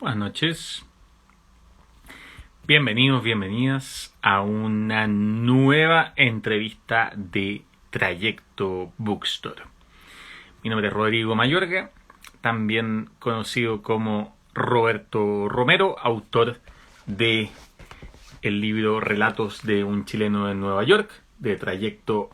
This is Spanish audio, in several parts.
Buenas noches, bienvenidos, bienvenidas a una nueva entrevista de Trayecto Bookstore. Mi nombre es Rodrigo Mayorga, también conocido como Roberto Romero, autor de el libro Relatos de un chileno en Nueva York, de Trayecto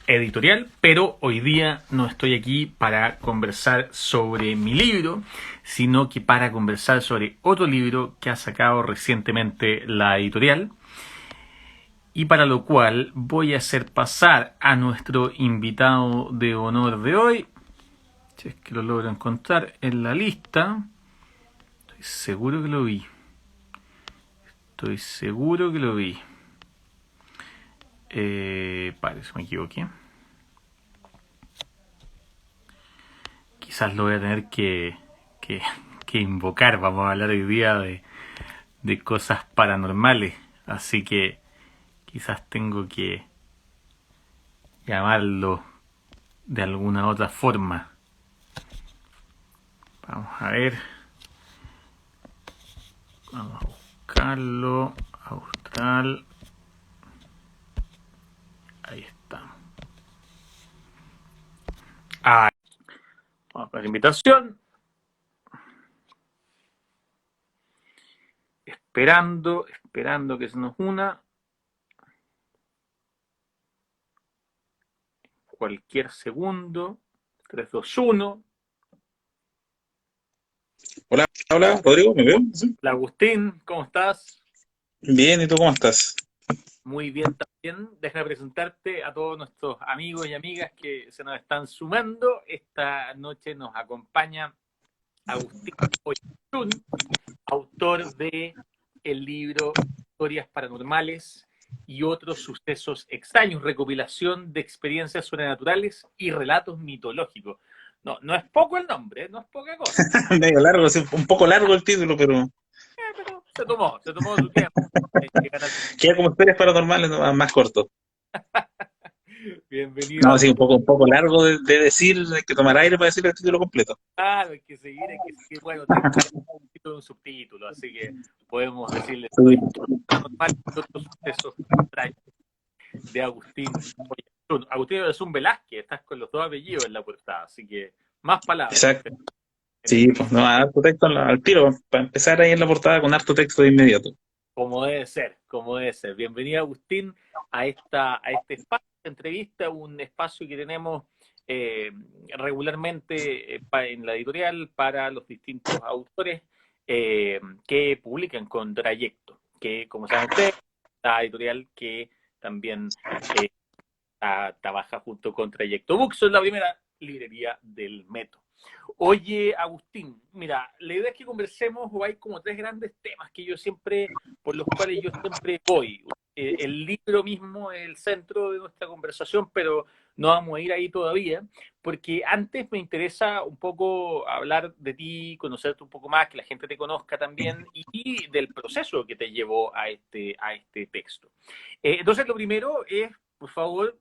Editorial, pero hoy día no estoy aquí para conversar sobre mi libro, sino que para conversar sobre otro libro que ha sacado recientemente la editorial, y para lo cual voy a hacer pasar a nuestro invitado de honor de hoy, si es que lo logro encontrar en la lista. Estoy seguro que lo vi. Parece que me equivoqué. Quizás lo voy a tener que invocar. Vamos a hablar hoy día de cosas paranormales. Así que quizás tengo que llamarlo de alguna otra forma. Vamos a ver. Vamos a buscarlo. Austral. Ahí está. Vamos a la invitación. Esperando que se nos una. Cualquier segundo. 3, 2, 1. Hola, hola, Rodrigo, ¿me veo? ¿Sí? Hola Agustín, ¿cómo estás? Bien, ¿y tú cómo estás? Muy bien también. Déjame presentarte a todos nuestros amigos y amigas que se nos están sumando. Esta noche nos acompaña Agustín Oyachun, autor de el libro Historias Paranormales y otros sucesos extraños, recopilación de experiencias sobrenaturales y relatos mitológicos. No, no es poco el nombre, no es poca cosa, Medio largo, sí, un poco largo el título, pero pero se tomó su tiempo. Hay que ganar. queda como historias paranormales, ¿no? Más corto. Bienvenido No, a sí, un poco largo de decir, hay que tomar aire para decir el título completo. hay que seguir, hay que seguir. Bueno, tengo un título y un subtítulo, así que podemos decirle todo Sí, historia paranormal y otros sucesos extraños de Agustín Oyachun. Agustín Oyachun Velázquez, estás con los dos apellidos en la portada, así que más palabras exacto. en Sí, este, pues no, harto texto al tiro, para empezar ahí en la portada con harto texto de inmediato. como debe ser, como debe ser. Bienvenido Agustín a este espacio de entrevista, un espacio que tenemos eh, regularmente en la editorial para los distintos autores que publican con Trayecto, que como saben ustedes, la editorial que también eh, trabaja junto con Trayecto Books, es la primera librería del Metro. Oye, Agustín, mira, la idea es que conversemos, o hay como tres grandes temas que yo siempre, por los cuales yo siempre voy. El libro mismo es el centro de nuestra conversación, pero no vamos a ir ahí todavía, porque antes me interesa un poco hablar de ti, conocerte un poco más, que la gente te conozca también, y del proceso que te llevó a este texto. Entonces, lo primero es, por favor,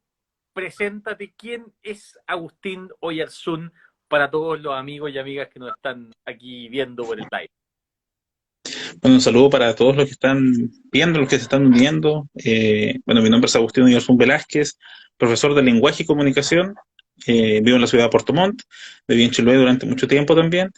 preséntate. ¿Quién es Agustín Oyarzún para todos los amigos y amigas que nos están aquí viendo por el live? Bueno, un saludo para todos los que están viendo, los que se están uniendo. Bueno, mi nombre es Agustín Iñarfún Velázquez, profesor de lenguaje y comunicación. Vivo en la ciudad de Puerto Montt, viví en Chiloé durante mucho tiempo también.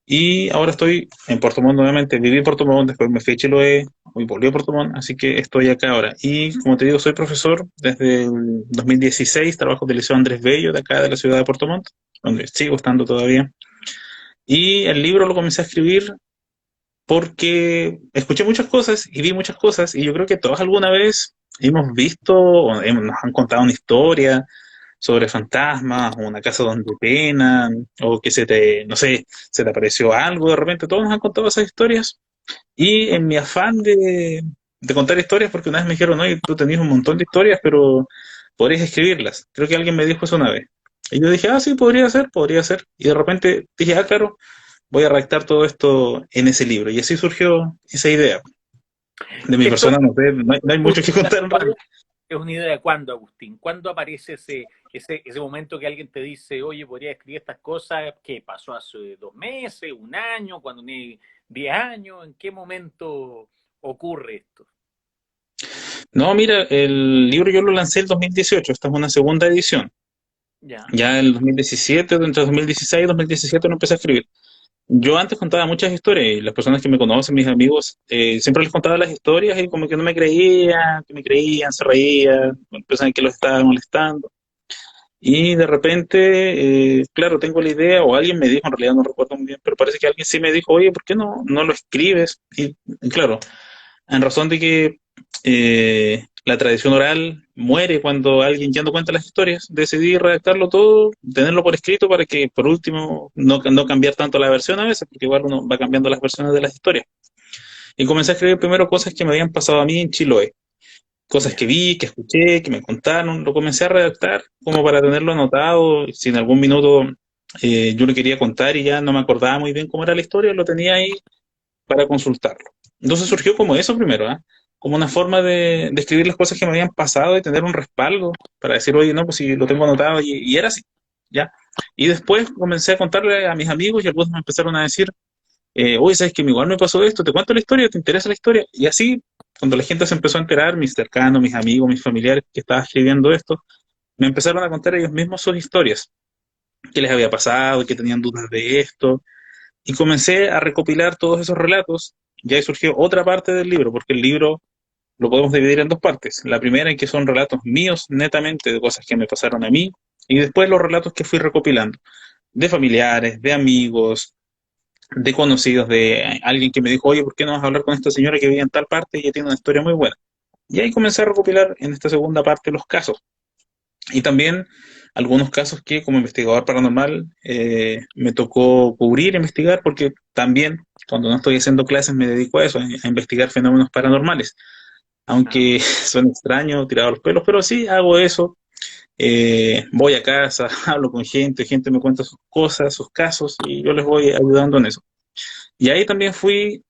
Y ahora estoy en Puerto Montt nuevamente. Viví en Puerto Montt, después me fui a Chiloé, hoy volví a Puerto Montt, así que estoy acá ahora. Y como te digo, soy profesor desde el 2016, trabajo del Liceo Andrés Bello, de acá de la ciudad de Puerto Montt, donde sigo estando todavía. Y el libro lo comencé a escribir porque escuché muchas cosas y vi muchas cosas, y yo creo que todos alguna vez hemos visto o nos han contado una historia sobre fantasmas, o una casa donde penan, o que no sé, se te apareció algo de repente. Todos nos han contado esas historias, y en mi afán de contar historias, porque una vez me dijeron, oye, tú tenías un montón de historias, pero podrías escribirlas. Creo que alguien me dijo eso una vez. Y yo dije, ah, sí, podría ser. Y de repente dije, ah, claro, voy a redactar todo esto en ese libro. Y así surgió esa idea. De mi Esto persona, no sé, no hay es mucho que contar en realidad. es una idea de cuándo, Agustín. ¿Cuándo aparece ese momento que alguien te dice, oye, podría escribir estas cosas? ¿Qué pasó hace 2 meses, un año, cuando ni 10 años? ¿En qué momento ocurre esto? No, mira, el libro yo lo lancé el 2018, esta es una segunda edición. Ya, Ya en el 2017, entre 2016 y 2017 lo empecé a escribir. Yo antes contaba muchas historias y las personas que me conocen, mis amigos, siempre les contaba las historias y como que no me creían, que me creían, se reían, pensaban que los estaba molestando. Y de repente, claro, tengo la idea, o alguien me dijo, en realidad no recuerdo muy bien, pero parece que alguien sí me dijo, oye, ¿por qué no lo escribes? Y claro, en razón de que la tradición oral muere cuando alguien ya no cuenta las historias, decidí redactarlo todo, tenerlo por escrito para que, por último, no cambiar tanto la versión a veces, porque igual uno va cambiando las versiones de las historias. Y comencé a escribir primero cosas que me habían pasado a mí en Chiloé, cosas que ya. vi, que escuché, que me contaron, lo comencé a redactar como para tenerlo anotado, si en algún minuto yo le quería contar y ya no me acordaba muy bien cómo era la historia, lo tenía ahí para consultarlo. Entonces surgió como eso primero, ¿eh? Como una forma de escribir las cosas que me habían pasado y tener un respaldo para decir, oye, no, pues si lo tengo anotado y era así, ¿ya? Y después comencé a contarle a mis amigos y algunos me empezaron a decir, oye, ¿sabes que igual me pasó esto? ¿Te cuento la historia? ¿Te interesa la historia? Y así, cuando la gente se empezó a enterar, mis cercanos, mis amigos, mis familiares que estaba escribiendo esto, me empezaron a contar ellos mismos sus historias, qué les había pasado, que tenían dudas de esto, y comencé a recopilar todos esos relatos. Y ahí surgió otra parte del libro, porque el libro lo podemos dividir en dos partes. La primera en que son relatos míos netamente de cosas que me pasaron a mí, y después los relatos que fui recopilando, de familiares, de amigos, de conocidos, de alguien que me dijo, oye, ¿por qué no vas a hablar con esta señora que vive en tal parte y ella tiene una historia muy buena? Y ahí comencé a recopilar en esta segunda parte los casos. Y también algunos casos que como investigador paranormal me tocó cubrir, investigar, porque también cuando no estoy haciendo clases me dedico a eso, a investigar fenómenos paranormales. Ah, Aunque suena extraño, tirado a los pelos, pero sí hago eso. Voy a casa, hablo con gente, gente me cuenta sus cosas, sus casos, y yo les voy ayudando en eso. Y ahí también fui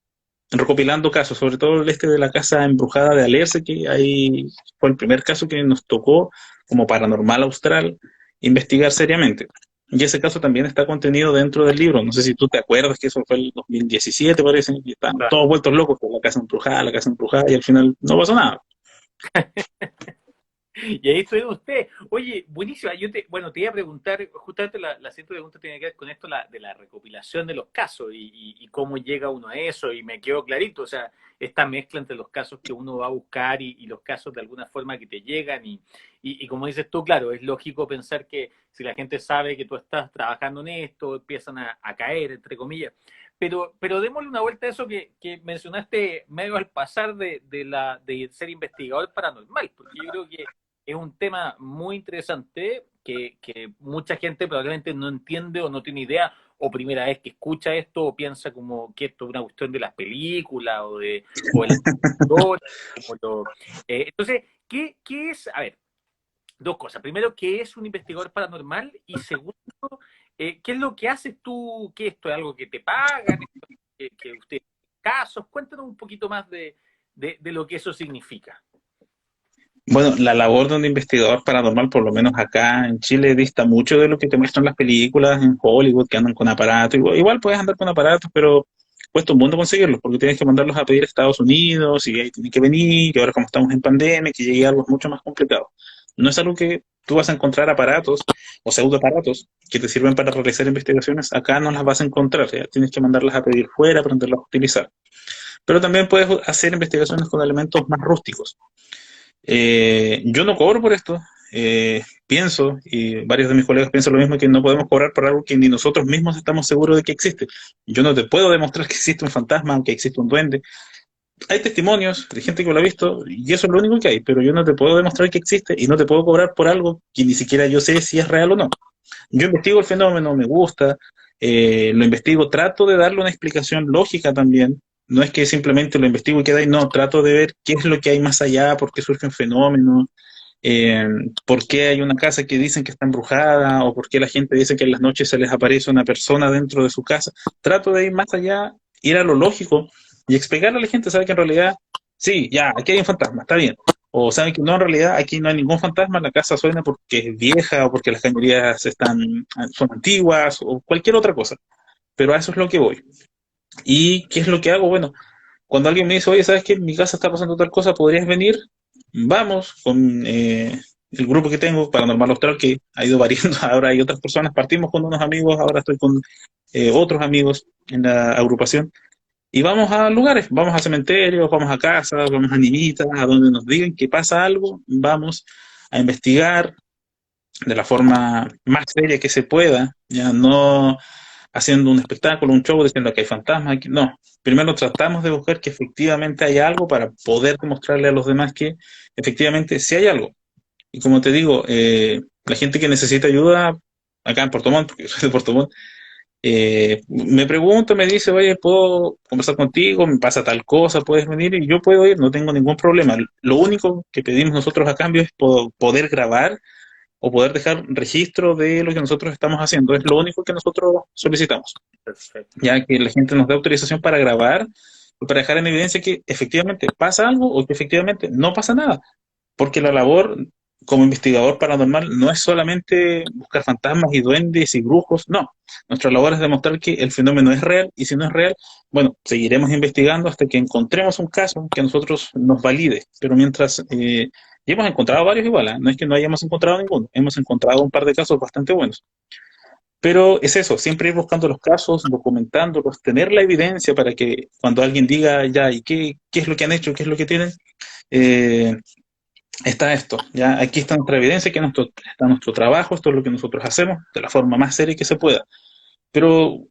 recopilando casos, sobre todo el este de la casa embrujada de Alerce, que ahí fue el primer caso que nos tocó como paranormal austral investigar seriamente. Y ese caso también está contenido dentro del libro. No sé si tú te acuerdas que eso fue el 2017, parece, y estaban claro. todos vueltos locos por la casa embrujada, y al final no pasó nada. Y ahí estoy usted. Oye, buenísima. Bueno, te iba a preguntar, justamente la siguiente pregunta tiene que ver con esto, de la recopilación de los casos y cómo llega uno a eso, y me quedó clarito, o sea, esta mezcla entre los casos que uno va a buscar y los casos de alguna forma que te llegan y como dices tú, claro, es lógico pensar que si la gente sabe que tú estás trabajando en esto, empiezan a caer, entre comillas. Pero démosle una vuelta a eso que mencionaste medio al pasar de ser investigador paranormal, porque yo creo que es un tema muy interesante que mucha gente probablemente no entiende o no tiene idea, o primera vez que escucha esto, o piensa como que esto es una cuestión de las películas o de la historia. Entonces, ¿qué es? A ver, dos cosas. Primero, ¿qué es un investigador paranormal? Y segundo, ¿qué es lo que haces tú? ¿Qué esto es algo que te pagan? ¿Que usted casos? Cuéntanos un poquito más de lo que eso significa. Bueno, la labor de un investigador paranormal, por lo menos acá en Chile, dista mucho de lo que te muestran las películas en Hollywood, que andan con aparatos. Igual puedes andar con aparatos, pero cuesta un mundo conseguirlos, porque tienes que mandarlos a pedir a Estados Unidos, y ahí tienen que venir, y ahora como estamos en pandemia, que llegue algo mucho más complicado. No es algo que tú vas a encontrar aparatos o pseudoaparatos que te sirven para realizar investigaciones, acá no las vas a encontrar, ya tienes que mandarlas a pedir fuera, aprenderlas a utilizar. Pero también puedes hacer investigaciones con elementos más rústicos. Yo no cobro por esto. Pienso, y varios de mis colegas piensan lo mismo, que no podemos cobrar por algo que ni nosotros mismos estamos seguros de que existe. Yo no te puedo demostrar que existe un fantasma, aunque existe un duende. Hay testimonios de gente que lo ha visto y eso es lo único que hay, pero yo no te puedo demostrar que existe y no te puedo cobrar por algo que ni siquiera yo sé si es real o no. Yo investigo el fenómeno, me gusta, lo investigo, trato de darle una explicación lógica también. No es que simplemente lo investigo y queda ahí, no, trato de ver qué es lo que hay más allá, por qué surge un fenómeno, eh, por qué hay una casa que dicen que está embrujada, o por qué la gente dice que en las noches se les aparece una persona dentro de su casa. Trato de ir más allá, ir a lo lógico y explicarle a la gente, sabe que en realidad, sí, ya, aquí hay un fantasma, está bien. o saben que no, en realidad aquí no hay ningún fantasma, la casa suena porque es vieja o porque las cañerías son antiguas o cualquier otra cosa. Pero a eso es lo que voy. ¿Y qué es lo que hago? Bueno, cuando alguien me dice, oye, ¿sabes qué? En mi casa está pasando tal cosa, ¿podrías venir? Vamos con el grupo que tengo, Paranormal Austral, que ha ido variando. Ahora hay otras personas, partimos con unos amigos, ahora estoy con otros amigos en la agrupación. Y vamos a lugares, vamos a cementerios, vamos a casas, vamos a nimitas, a donde nos digan que pasa algo, vamos a investigar de la forma más seria que se pueda, ya no haciendo un espectáculo, un show, diciendo que hay fantasmas, no. Primero tratamos de buscar que efectivamente hay algo para poder demostrarle a los demás que efectivamente sí hay algo. Y como te digo, la gente que necesita ayuda, acá en Puerto Montt, porque yo soy de Puerto Montt, me pregunta, me dice, oye, ¿puedo conversar contigo? Me pasa tal cosa, ¿puedes venir? Y yo puedo ir, no tengo ningún problema. Lo único que pedimos nosotros a cambio es poder grabar o poder dejar registro de lo que nosotros estamos haciendo. Es lo único que nosotros solicitamos. Perfecto. Ya que la gente nos dé autorización para grabar, para dejar en evidencia que efectivamente pasa algo o que efectivamente no pasa nada. Porque la labor como investigador paranormal no es solamente buscar fantasmas y duendes y brujos, no. Nuestra labor es demostrar que el fenómeno es real y si no es real, bueno, seguiremos investigando hasta que encontremos un caso que a nosotros nos valide. Pero mientras, y hemos encontrado varios igual, ¿eh? No es que no hayamos encontrado ninguno, hemos encontrado un par de casos bastante buenos. Pero es eso, siempre ir buscando los casos, documentándolos, tener la evidencia para que cuando alguien diga, ya, ¿y qué es lo que han hecho? ¿Qué es lo que tienen? Eh, Está esto, ya aquí está nuestra evidencia, que está nuestro trabajo, esto es lo que nosotros hacemos de la forma más seria que se pueda. Pero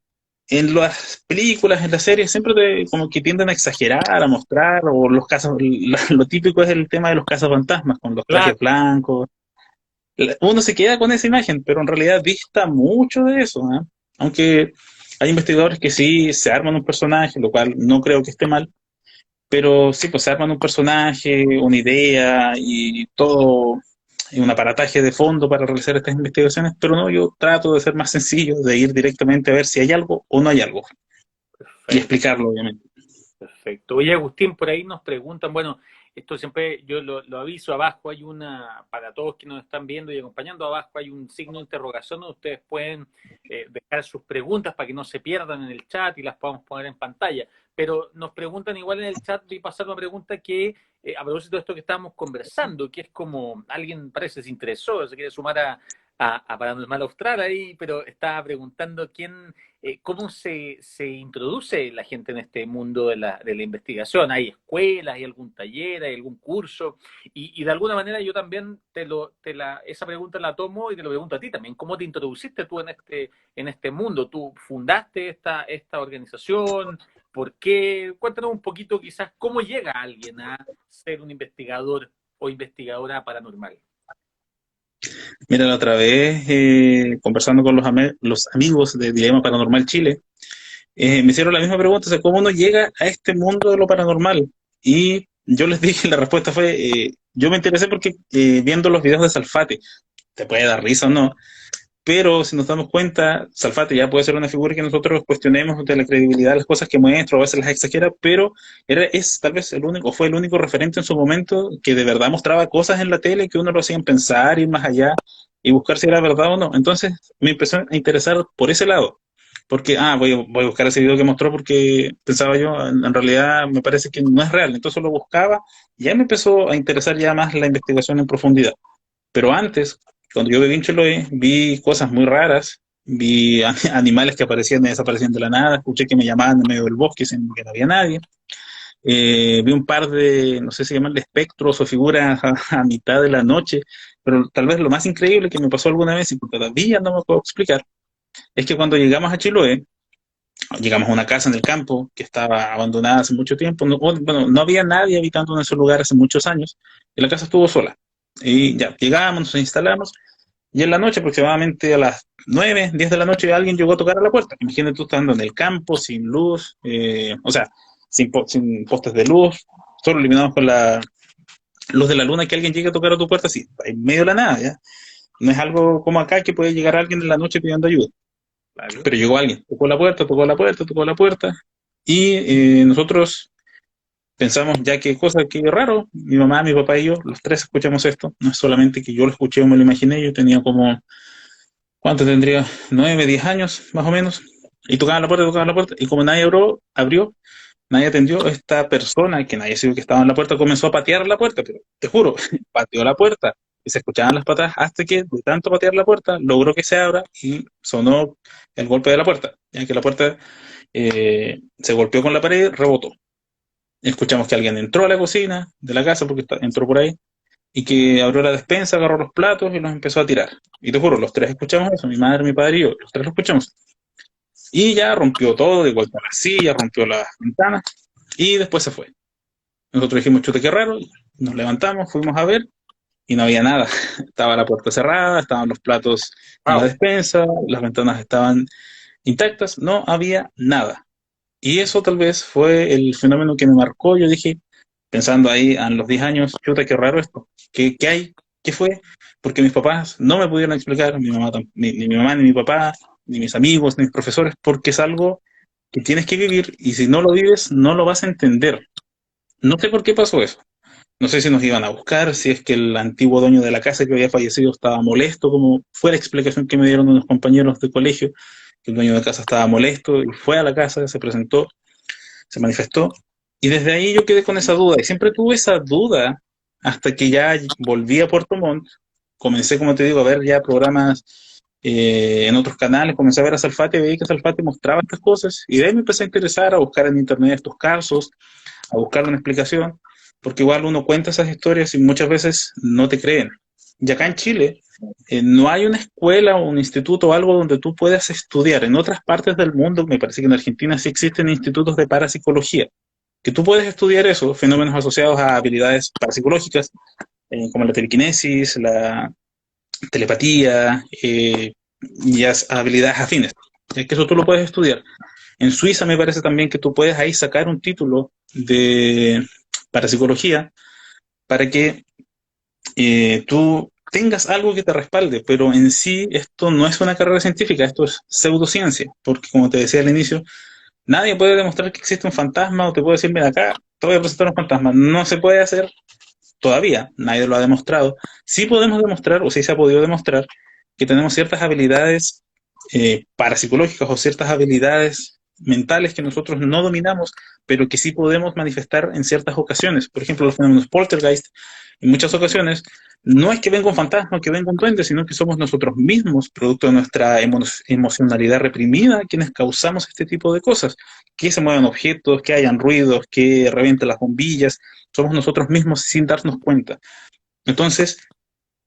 en las películas, en las series, siempre como que tienden a exagerar, a mostrar, o los casos, lo típico es el tema de los cazafantasmas, con los Claro, trajes blancos. Uno se queda con esa imagen, pero en realidad dista mucho de eso, ¿eh? Aunque hay investigadores que sí se arman un personaje, lo cual no creo que esté mal, pero sí, pues se arman un personaje, una idea y todo, y un aparataje de fondo para realizar estas investigaciones, pero no, yo trato de ser más sencillo, de ir directamente a ver si hay algo o no hay algo, y perfecto. explicarlo, obviamente. Perfecto. Oye, Agustín, por ahí nos preguntan, bueno, esto siempre yo lo aviso, abajo hay para todos que nos están viendo y acompañando, abajo hay un signo de interrogación donde ustedes pueden dejar sus preguntas para que no se pierdan en el chat y las podamos poner en pantalla. Pero nos preguntan igual en el chat, y pasar una pregunta que, a propósito de esto que estábamos conversando, que es como alguien parece se interesó, se quiere sumar a Paranormal Austral ahí, pero estaba preguntando cómo se introduce la gente en este mundo de la investigación. ¿Hay escuelas, hay algún taller, hay algún curso? Y de alguna manera yo también esa pregunta la tomo y te lo pregunto a ti también. ¿Cómo te introduciste tú en este mundo? ¿Tú fundaste esta organización? ¿Por qué? Cuéntanos un poquito quizás cómo llega alguien a ser un investigador o investigadora paranormal. Mira, la otra vez, conversando con los amigos de Dilema Paranormal Chile, me hicieron la misma pregunta, o sea, ¿cómo uno llega a este mundo de lo paranormal? Y yo les dije, la respuesta fue, yo me interesé porque viendo los videos de Salfate, te puede dar risa o no, pero si nos damos cuenta, Salfate ya puede ser una figura que nosotros cuestionemos de la credibilidad de las cosas que muestra, o a veces las exagera, pero es tal vez el único, fue el único referente en su momento que de verdad mostraba cosas en la tele que uno lo hacían pensar, ir más allá y buscar si era verdad o no. Entonces me empezó a interesar por ese lado, porque, voy a buscar ese video que mostró porque pensaba yo, en realidad me parece que no es real, entonces lo buscaba y ya me empezó a interesar ya más la investigación en profundidad. Pero antes, cuando yo viví en Chiloé, vi cosas muy raras, vi animales que aparecían y desaparecían de la nada, escuché que me llamaban en medio del bosque sin que no había nadie. Vi un par de, no sé si llaman de espectros o figuras a mitad de la noche, pero tal vez lo más increíble que me pasó alguna vez y que todavía no me puedo explicar, es que cuando llegamos a Chiloé, llegamos a una casa en el campo que estaba abandonada hace mucho tiempo, bueno, no había nadie habitando en ese lugar hace muchos años, y la casa estuvo sola. Y ya, llegamos, nos instalamos, y en la noche, aproximadamente a las 9 10 de la noche, alguien llegó a tocar a la puerta. Imagínate tú estando en el campo, sin luz, o sea, sin postes de luz, solo iluminados con la luz de la luna, que alguien llegue a tocar a tu puerta, así, en medio de la nada, ¿ya? No es algo como acá que puede llegar alguien en la noche pidiendo ayuda. ¿Vale? Pero llegó alguien, tocó la puerta, tocó la puerta, tocó la puerta, y nosotros pensamos, ya que cosa que raro, mi mamá, mi papá y yo, los tres escuchamos esto, no es solamente que yo lo escuché o me lo imaginé, yo tenía como, ¿cuánto tendría? 9, 10 años, más o menos, y tocaban la puerta, y como nadie abrió, nadie atendió, esta persona, que nadie sabía que estaba en la puerta, comenzó a patear la puerta, pero te juro, pateó la puerta, y se escuchaban las patadas hasta que, de tanto patear la puerta, logró que se abra, y sonó el golpe de la puerta, ya que la puerta se golpeó con la pared, rebotó. Escuchamos que alguien entró a la cocina de la casa, porque entró por ahí, y que abrió la despensa, agarró los platos y los empezó a tirar. Y te juro, los tres escuchamos eso, mi madre, mi padre y yo, los tres lo escuchamos. Y ya rompió todo, de vuelta a la silla, rompió las ventanas, y después se fue. Nosotros dijimos, chute, qué raro, nos levantamos, fuimos a ver, y no había nada. Estaba la puerta cerrada, estaban los platos en la Wow. despensa, las ventanas estaban intactas, no había nada. Y eso tal vez fue el fenómeno que me marcó. Yo dije, pensando ahí a los 10 años, chuta, qué raro esto. ¿Qué hay? ¿Qué fue? Porque mis papás no me pudieron explicar, mi mamá, ni mi mamá, ni mi papá, ni mis amigos, ni mis profesores, porque es algo que tienes que vivir y si no lo vives, no lo vas a entender. No sé por qué pasó eso. No sé si nos iban a buscar, si es que el antiguo dueño de la casa que había fallecido estaba molesto, como fue la explicación que me dieron unos compañeros de colegio, que el dueño de casa estaba molesto y fue a la casa, se presentó, se manifestó. Y desde ahí yo quedé con esa duda. Y siempre tuve esa duda hasta que ya volví a Puerto Montt. Comencé, como te digo, a ver ya programas en otros canales. Comencé a ver a Salfate, veía que Salfate mostraba estas cosas. Y de ahí me empecé a interesar, a buscar en internet estos casos, a buscar una explicación. Porque igual uno cuenta esas historias y muchas veces no te creen. Y acá en Chile no hay una escuela o un instituto o algo donde tú puedas estudiar. En otras partes del mundo, me parece que en Argentina sí existen institutos de parapsicología, que tú puedes estudiar eso, fenómenos asociados a habilidades parapsicológicas, como la telequinesis, la telepatía y habilidades afines. Es que eso tú lo puedes estudiar. En Suiza me parece también que tú puedes ahí sacar un título de parapsicología para que tú tengas algo que te respalde, pero en sí esto no es una carrera científica, esto es pseudociencia, porque como te decía al inicio, nadie puede demostrar que existe un fantasma o te puede decir, mira, acá te voy a presentar un fantasma. No se puede hacer todavía, nadie lo ha demostrado. Sí podemos demostrar, o sí se ha podido demostrar, que tenemos ciertas habilidades parapsicológicas o ciertas habilidades mentales que nosotros no dominamos, pero que sí podemos manifestar en ciertas ocasiones. Por ejemplo, los fenómenos poltergeist, en muchas ocasiones, no es que venga un fantasma, que venga un duende, sino que somos nosotros mismos, producto de nuestra emocionalidad reprimida, quienes causamos este tipo de cosas. Que se muevan objetos, que hayan ruidos, que revienten las bombillas, somos nosotros mismos sin darnos cuenta. Entonces,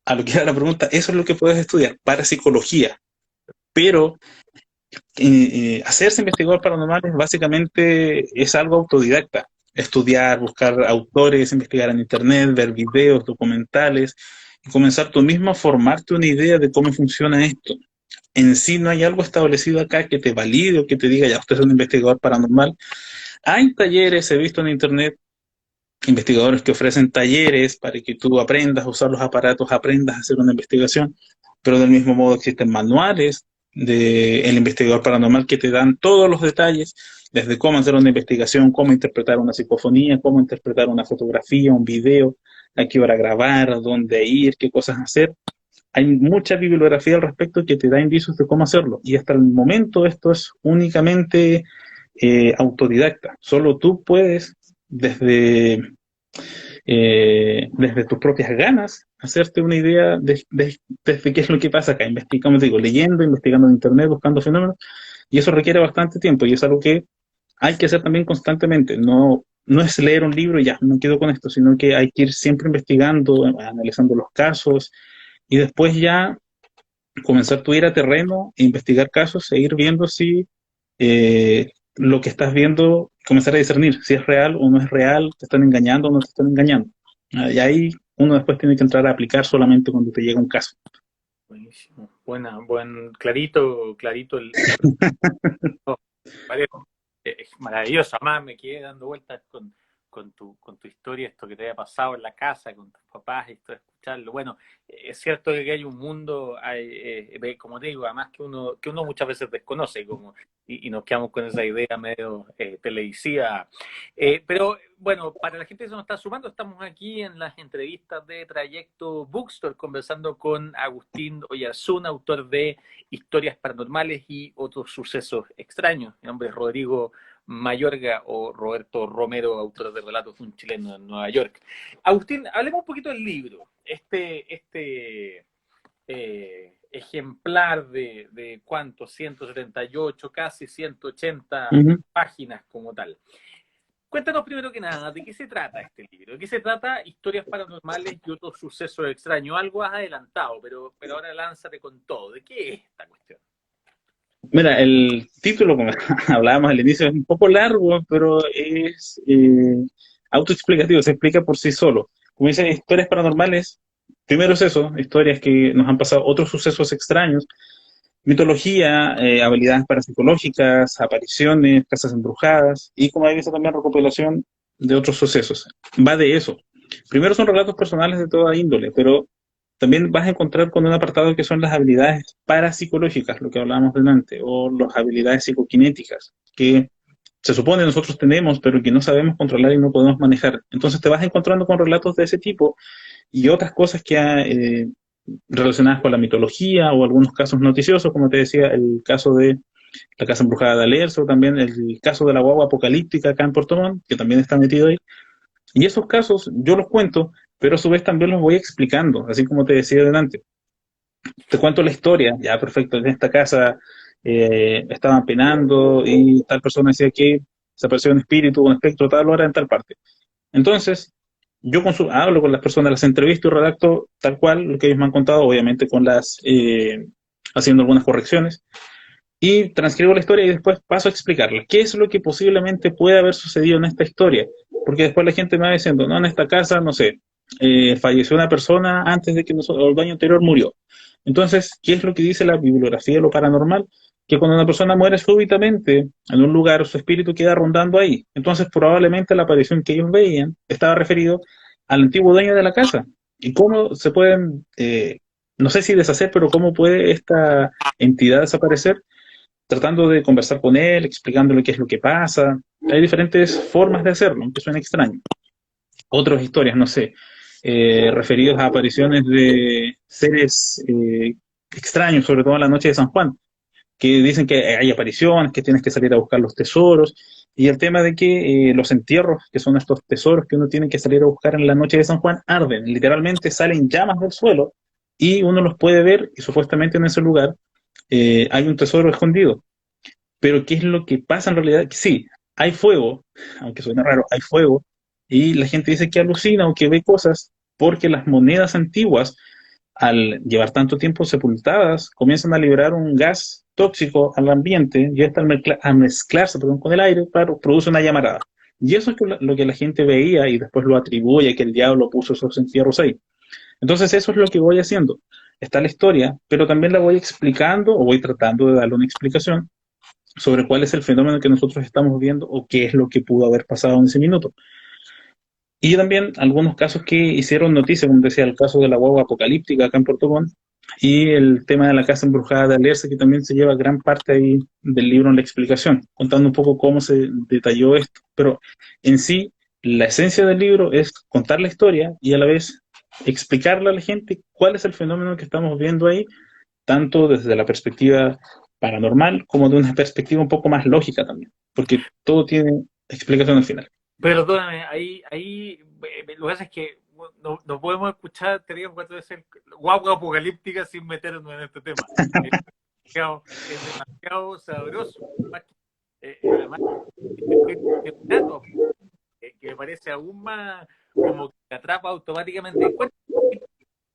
a lo que era la pregunta, eso es lo que puedes estudiar, parapsicología. Pero hacerse investigador paranormal es básicamente es algo autodidacta. Estudiar, buscar autores, investigar en internet, ver videos, documentales, y comenzar tú mismo a formarte una idea de cómo funciona esto. En sí no hay algo establecido acá que te valide o que te diga, ya, usted es un investigador paranormal. Hay talleres, he visto en internet, investigadores que ofrecen talleres para que tú aprendas a usar los aparatos, aprendas a hacer una investigación, pero del mismo modo existen manuales del investigador paranormal que te dan todos los detalles, desde cómo hacer una investigación, cómo interpretar una psicofonía, cómo interpretar una fotografía, un video, a qué hora grabar, a dónde ir, qué cosas hacer. Hay mucha bibliografía al respecto que te da indicios de cómo hacerlo. Y hasta el momento esto es únicamente autodidacta. Solo tú puedes, desde tus propias ganas, hacerte una idea de qué es lo que pasa acá. Investigando, digo, leyendo, investigando en internet, buscando fenómenos. Y eso requiere bastante tiempo y es algo que hay que hacer también constantemente. No, no es leer un libro y ya, me quedo con esto, sino que hay que ir siempre investigando, analizando los casos y después ya comenzar tú a ir a terreno e investigar casos e ir viendo si lo que estás viendo, comenzar a discernir si es real o no es real, te están engañando o no te están engañando. Y ahí uno después tiene que entrar a aplicar solamente cuando te llega un caso. Buenísimo. Clarito, clarito oh, vale, es maravilloso. Además me quedé dando vueltas con tu historia, esto que te había pasado en la casa, con tus papás, y todo, escucharlo. Bueno, es cierto que hay un mundo, como te digo, además que uno muchas veces desconoce, y nos quedamos con esa idea medio televisiva. Pero bueno, para la gente que se nos está sumando, estamos aquí en las entrevistas de Trayecto Bookstore conversando con Agustín Oyarzún, autor de Historias Paranormales y otros sucesos extraños. Mi nombre es Rodrigo Mayorga o Roberto Romero, autor de Relatos de un chileno en Nueva York. Agustín, hablemos un poquito del libro. Ejemplar de ¿cuánto? 178, casi 180 Ujú. páginas como tal. Cuéntanos primero que nada, ¿de qué se trata este libro? ¿De qué se trata Historias Paranormales y otros sucesos extraños? Algo has adelantado, pero ahora lánzate con todo. ¿De qué es esta cuestión? Mira, el título, como hablábamos al inicio, es un poco largo, pero es autoexplicativo, se explica por sí solo. Como dicen, historias paranormales, primero es eso, historias que nos han pasado, otros sucesos extraños, mitología, habilidades parapsicológicas, apariciones, casas embrujadas, y como hay visto también recopilación de otros sucesos. Va de eso. Primero son relatos personales de toda índole, pero también vas a encontrar con un apartado que son las habilidades parapsicológicas, lo que hablábamos delante, o las habilidades psicoquinéticas, que se supone nosotros tenemos, pero que no sabemos controlar y no podemos manejar. Entonces te vas encontrando con relatos de ese tipo y otras cosas que relacionadas con la mitología o algunos casos noticiosos, como te decía, el caso de la casa embrujada de Alerce, o también el caso de la guagua apocalíptica acá en Puerto Montt, que también está metido ahí. Y esos casos yo los cuento, pero a su vez también los voy explicando, así como te decía delante. Te cuento la historia, ya perfecto, en esta casa estaban penando y tal persona decía que se apareció un espíritu, un espectro, tal hora en tal parte. Entonces, yo hablo con las personas, las entrevisto y redacto tal cual lo que ellos me han contado, obviamente haciendo algunas correcciones, y transcribo la historia y después paso a explicarla. ¿Qué es lo que posiblemente puede haber sucedido en esta historia? Porque después la gente me va diciendo, no, en esta casa, no sé, falleció una persona antes de que el dueño anterior murió. Entonces, ¿qué es lo que dice la bibliografía de lo paranormal? Que cuando una persona muere súbitamente en un lugar, su espíritu queda rondando ahí. Entonces, probablemente la aparición que ellos veían estaba referido al antiguo dueño de la casa. ¿Y cómo se pueden, no sé si deshacer, pero cómo puede esta entidad desaparecer? Tratando de conversar con él, explicándole qué es lo que pasa. Hay diferentes formas de hacerlo, aunque suene extraño. Otras historias, no sé, referidos a apariciones de seres extraños, sobre todo en la noche de San Juan, que dicen que hay apariciones, que tienes que salir a buscar los tesoros, y el tema de que los entierros, que son estos tesoros que uno tiene que salir a buscar en la noche de San Juan, arden, literalmente salen llamas del suelo, y uno los puede ver, y supuestamente en ese lugar hay un tesoro escondido. Pero ¿qué es lo que pasa en realidad? Que sí, hay fuego, aunque suene raro, hay fuego, y la gente dice que alucina o que ve cosas porque las monedas antiguas, al llevar tanto tiempo sepultadas, comienzan a liberar un gas tóxico al ambiente y hasta al mezclarse, perdón, con el aire, claro, produce una llamarada. Y eso es lo que la gente veía y después lo atribuye a que el diablo puso esos entierros ahí. Entonces eso es lo que voy haciendo. Está la historia, pero también la voy explicando o voy tratando de darle una explicación sobre cuál es el fenómeno que nosotros estamos viendo o qué es lo que pudo haber pasado en ese minuto. Y también algunos casos que hicieron noticia, como decía, el caso de la guagua apocalíptica acá en Puerto Montt y el tema de la casa embrujada de Alerce, que también se lleva gran parte ahí del libro en la explicación, contando un poco cómo se detalló esto. Pero en sí, la esencia del libro es contar la historia y a la vez explicarle a la gente cuál es el fenómeno que estamos viendo ahí, tanto desde la perspectiva paranormal como de una perspectiva un poco más lógica también, porque todo tiene explicación al final. Perdóname, lo que pasa es que no podemos escuchar 3 o 4 veces guagua apocalíptica sin meternos en este tema. Es demasiado sabroso. Además, es un dato que me parece aún más como que te atrapa automáticamente.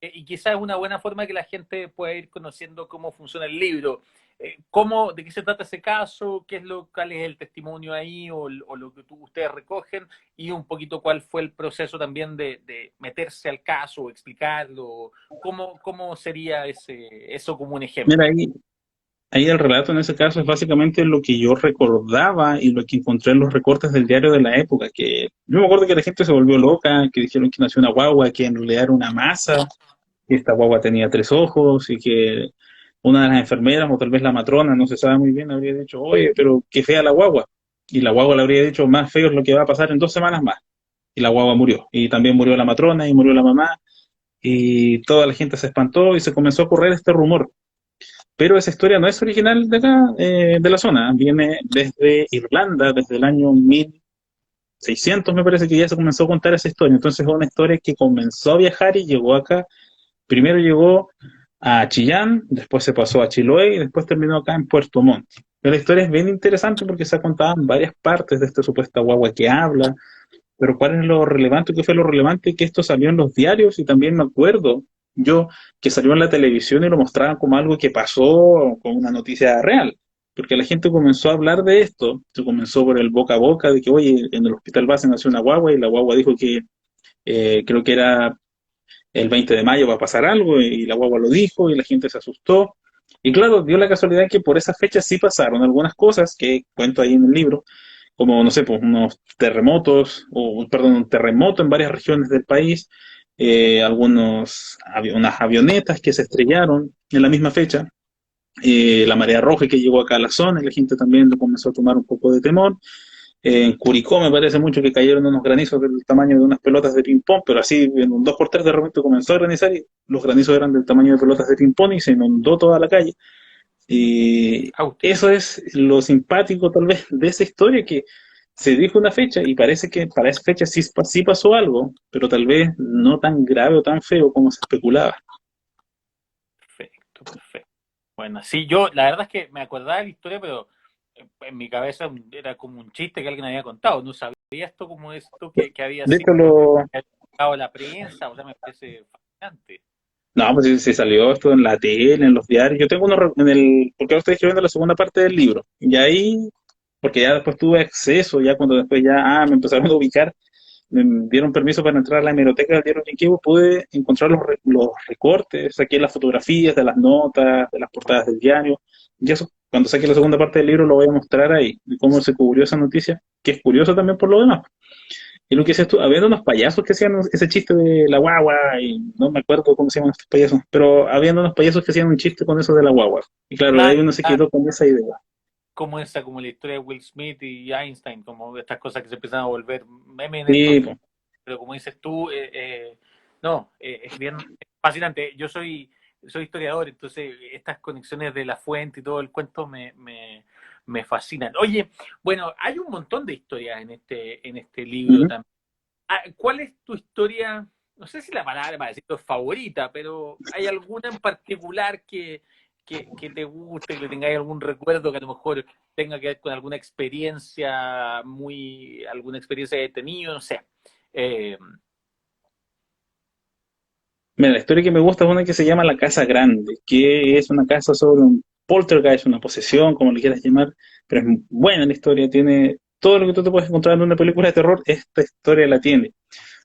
Y quizás es una buena forma que la gente pueda ir conociendo cómo funciona el libro. ¿De qué se trata ese caso? ¿Cuál es el testimonio ahí o lo que ustedes recogen? Y un poquito cuál fue el proceso también de meterse al caso, explicarlo. ¿Cómo sería eso como un Mira, ejemplo? ahí el relato en ese caso es básicamente lo que yo recordaba y lo que encontré en los recortes del diario de la época, que yo me acuerdo que la gente se volvió loca, que dijeron que nació una guagua, que en realidad era una masa, que esta guagua tenía tres ojos y que una de las enfermeras o tal vez la matrona, no se sabe muy bien, habría dicho, oye, pero qué fea la guagua. Y la guagua le habría dicho, más feo es lo que va a pasar en 2 semanas más. Y la guagua murió. Y también murió la matrona y murió la mamá. Y toda la gente se espantó y se comenzó a correr este rumor. Pero esa historia no es original de acá, de la zona. Viene desde Irlanda, desde el año 1600, me parece que ya se comenzó a contar esa historia. Entonces es una historia que comenzó a viajar y llegó acá. Primero llegó a Chillán, después se pasó a Chiloé y después terminó acá en Puerto Montt. Pero la historia es bien interesante porque se ha contado en varias partes de esta supuesta guagua que habla, pero ¿cuál es lo relevante? ¿Qué fue lo relevante? Que esto salió en los diarios y también me acuerdo yo que salió en la televisión y lo mostraban como algo que pasó, como una noticia real. Porque la gente comenzó a hablar de esto, se comenzó por el boca a boca de que, oye, en el hospital base nació una guagua y la guagua dijo que creo que era el 20 de mayo va a pasar algo y la guagua lo dijo y la gente se asustó. Y claro, dio la casualidad que por esa fecha sí pasaron algunas cosas que cuento ahí en el libro, como, no sé, pues unos terremotos, o perdón, un terremoto en varias regiones del país, unas avionetas que se estrellaron en la misma fecha, la marea roja que llegó acá a la zona y la gente también lo comenzó a tomar un poco de temor. En Curicó me parece mucho que cayeron unos granizos del tamaño de unas pelotas de ping-pong, pero así en un 2x3 de repente comenzó a granizar y los granizos eran del tamaño de pelotas de ping-pong y se inundó toda la calle. Y Auti. eso es lo simpático tal vez de esa historia, que se dijo una fecha y parece que para esa fecha sí, sí pasó algo, pero tal vez no tan grave o tan feo como se especulaba. Perfecto, perfecto. Bueno, sí, yo la verdad es que me acordaba de la historia, pero en mi cabeza era como un chiste que alguien había contado. No sabía esto como esto que había De sido hecho, que había sacado la prensa, o sea, me parece fascinante. no, pues sí salió esto en la tele, en los diarios. Yo tengo porque ahora estoy escribiendo la segunda parte del libro. Y ahí, porque ya después tuve acceso, ya cuando después ya me empezaron a ubicar, me dieron permiso para entrar a la hemeroteca del diario Ñequihue, pude encontrar los recortes, saqué las fotografías de las notas, de las portadas del diario. Y eso, cuando saque la segunda parte del libro, lo voy a mostrar ahí, de cómo se cubrió esa noticia, que es curioso también por lo demás. Y lo que decías tú, había unos payasos que hacían ese chiste de la guagua, y no me acuerdo cómo se llaman estos payasos, pero había unos payasos que hacían un chiste con eso de la guagua. Y claro, de Claro, ahí uno se quedó con esa idea. como la historia de Will Smith y Einstein, como estas cosas que se empiezan a volver memes en estos Sí, días. pues. Pero como dices tú, no, es bien fascinante. Yo soy historiador, entonces estas conexiones de la fuente y todo el cuento me fascinan. Oye, bueno, hay un montón de historias en este libro Ujú. también. ¿Cuál es tu historia? No sé si la palabra para decirlo es favorita, pero ¿hay alguna en particular que te guste, que le tengáis algún recuerdo que a lo mejor tenga que ver con alguna experiencia que he tenido, no sé? Eh, Mira, la historia que me gusta es una que se llama La Casa Grande, que es una casa sobre un poltergeist, una posesión, como le quieras llamar, pero es buena la historia, tiene todo lo que tú te puedes encontrar en una película de terror, esta historia la tiene.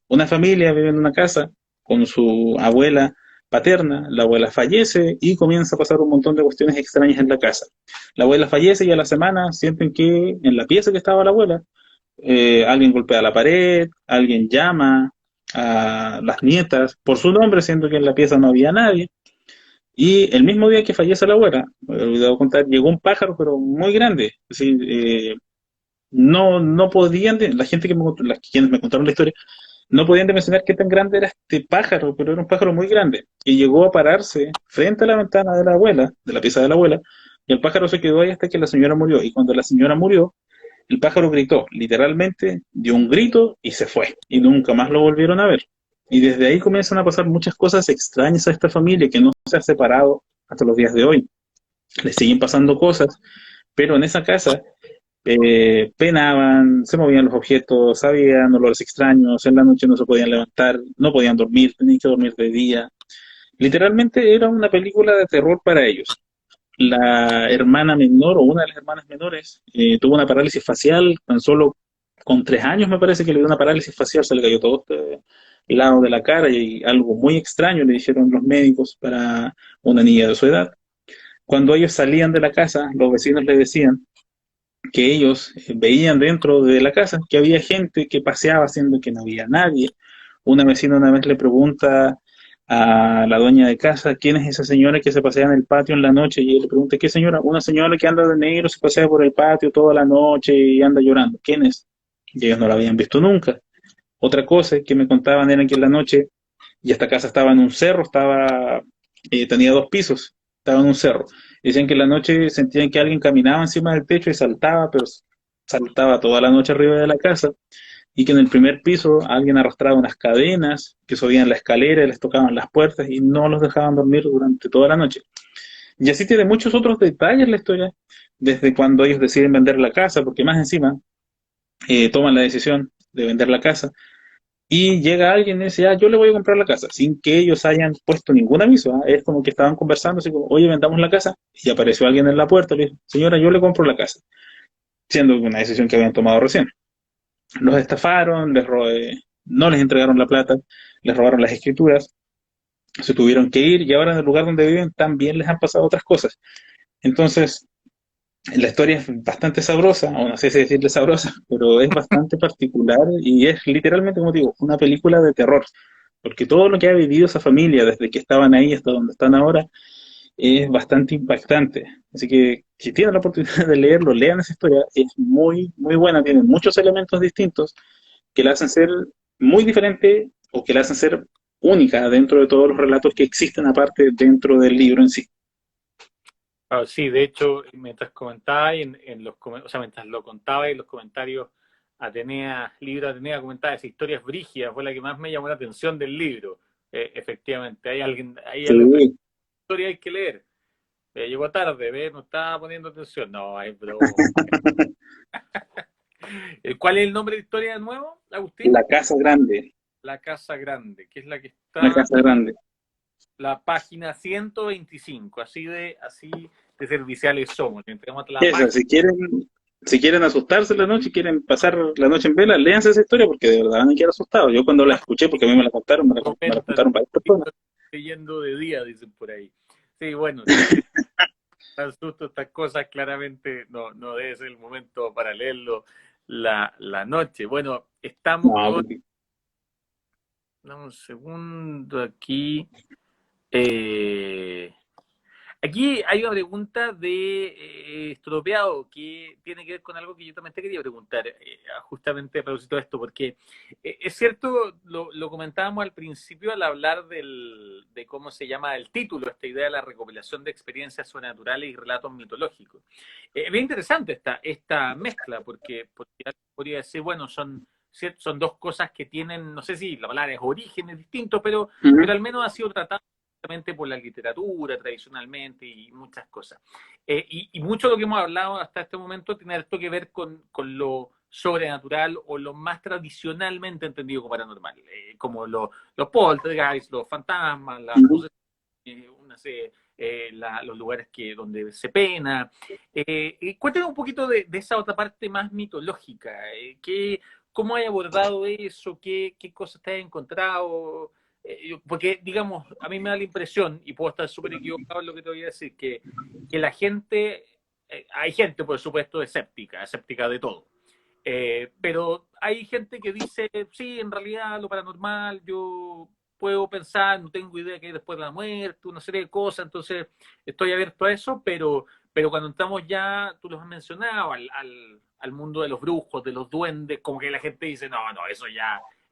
Una familia vive en una casa con su abuela paterna, la abuela fallece y comienza a pasar un montón de cuestiones extrañas en la casa. La abuela fallece y a la semana sienten que en la pieza que estaba la abuela, alguien golpea la pared, alguien llama a las nietas por su nombre, siendo que en la pieza no había nadie. Y el mismo día que fallece la abuela, me he olvidado contar, llegó un pájaro, pero muy grande. Es decir, no podían, la gente quienes me contaron la historia, no podían dimensionar qué tan grande era este pájaro, pero era un pájaro muy grande. Y llegó a pararse frente a la ventana de la abuela, de la pieza de la abuela, y el pájaro se quedó ahí hasta que la señora murió. Y cuando la señora murió, el pájaro gritó, literalmente dio un grito y se fue. Y nunca más lo volvieron a ver. Y desde ahí comienzan a pasar muchas cosas extrañas a esta familia que no se ha separado hasta los días de hoy. Le siguen pasando cosas, pero en esa casa penaban, se movían los objetos, habían olores extraños, en la noche no se podían levantar, no podían dormir, tenían que dormir de día. Literalmente era una película de terror para ellos. La hermana menor o una de las hermanas menores tuvo una parálisis facial tan solo con 3 años, me parece que le dio una parálisis facial, se le cayó todo este lado de la cara y algo muy extraño le dijeron los médicos para una niña de su edad. cuando ellos salían de la casa, los vecinos les decían que ellos veían dentro de la casa que había gente que paseaba haciendo que no había nadie. Una vecina una vez le pregunta a la dueña de casa quién es esa señora que se pasea en el patio en la noche, y él le pregunta, ¿qué señora? Una señora que anda de negro, se pasea por el patio toda la noche y anda llorando. ¿Quién es? Y ellos no la habían visto nunca. Otra cosa que me contaban era que en la noche, y esta casa estaba en un cerro, tenía 2 pisos, estaba en un cerro. Decían que en la noche sentían que alguien caminaba encima del techo y saltaba, pero saltaba toda la noche arriba de la casa, y que en el primer piso alguien arrastraba unas cadenas que subían la escalera y les tocaban las puertas y no los dejaban dormir durante toda la noche. Y así tiene muchos otros detalles la historia, desde cuando ellos deciden vender la casa, porque más encima toman la decisión de vender la casa, y llega alguien y dice, yo le voy a comprar la casa, sin que ellos hayan puesto ningún aviso. Es como que estaban conversando, así como, oye, vendamos la casa, y apareció alguien en la puerta y le dijo, señora, yo le compro la casa, siendo una decisión que habían tomado recién. Los estafaron, no les entregaron la plata, les robaron las escrituras, se tuvieron que ir, y ahora en el lugar donde viven también les han pasado otras cosas. Entonces, la historia es bastante sabrosa, o no sé si decirle sabrosa, pero es bastante particular y es literalmente, como digo, una película de terror, porque todo lo que ha vivido esa familia desde que estaban ahí hasta donde están ahora es bastante impactante. Así que si tienen la oportunidad de leerlo, lean esa historia, es muy, muy buena, tiene muchos elementos distintos que la hacen ser muy diferente o que la hacen ser única dentro de todos los relatos que existen aparte dentro del libro en sí. Ah, sí, de hecho, mientras comentaba o sea, mientras lo contaba en los comentarios, libro Atenea comentaba esa historias brígidas, fue la que más me llamó la atención del libro. Efectivamente, hay algo que Sí. historia hay que leer. Llegó tarde, ¿ves? No estaba poniendo atención. No, es broma. ¿Cuál es el nombre de la historia de nuevo, Agustín? La casa grande, La Casa Grande, que es la que la está casa grande. la página 125, así de serviciales somos. Entramos a la Eso, página. si quieren asustarse la noche, quieren pasar la noche en vela, léanse esa historia porque de verdad van a quedar asustados. Yo cuando la escuché, porque a mí me la contaron, me la Comentan, contaron varias personas. leyendo de día, dicen por ahí. Sí, bueno, si dan susto estas cosas, claramente no debe ser el momento para leerlo la noche. Bueno, estamos No, con, porque dame un segundo aquí. Eh, Aquí hay una pregunta de Estropeado que tiene que ver con algo que yo también te quería preguntar, justamente a propósito de esto, porque es cierto, lo comentábamos al principio al hablar de cómo se llama el título, esta idea de la recopilación de experiencias sobrenaturales y relatos mitológicos. Es bien interesante esta mezcla, porque alguien podría decir, bueno, son dos cosas que tienen, no sé si la palabra es orígenes distintos, pero ujú. al menos ha sido tratado por la literatura tradicionalmente y muchas cosas. Y mucho de lo que hemos hablado hasta este momento tiene esto que ver con lo sobrenatural o lo más tradicionalmente entendido como paranormal, como los poltergeists, los fantasmas, las Ujú. posesiones, los lugares donde se pena. Cuéntame un poquito de esa otra parte más mitológica. ¿Cómo has abordado eso? ¿Qué cosas te has encontrado? Porque, digamos, a mí me da la impresión, y puedo estar súper equivocado en lo que te voy a decir, que la gente, hay gente, por supuesto, escéptica de todo. Pero hay gente que dice, sí, en realidad lo paranormal, yo puedo pensar, no tengo idea que hay después de la muerte, una serie de cosas, entonces estoy abierto a eso, pero cuando entramos ya, tú los has mencionado, al mundo de los brujos, de los duendes, como que la gente dice, no,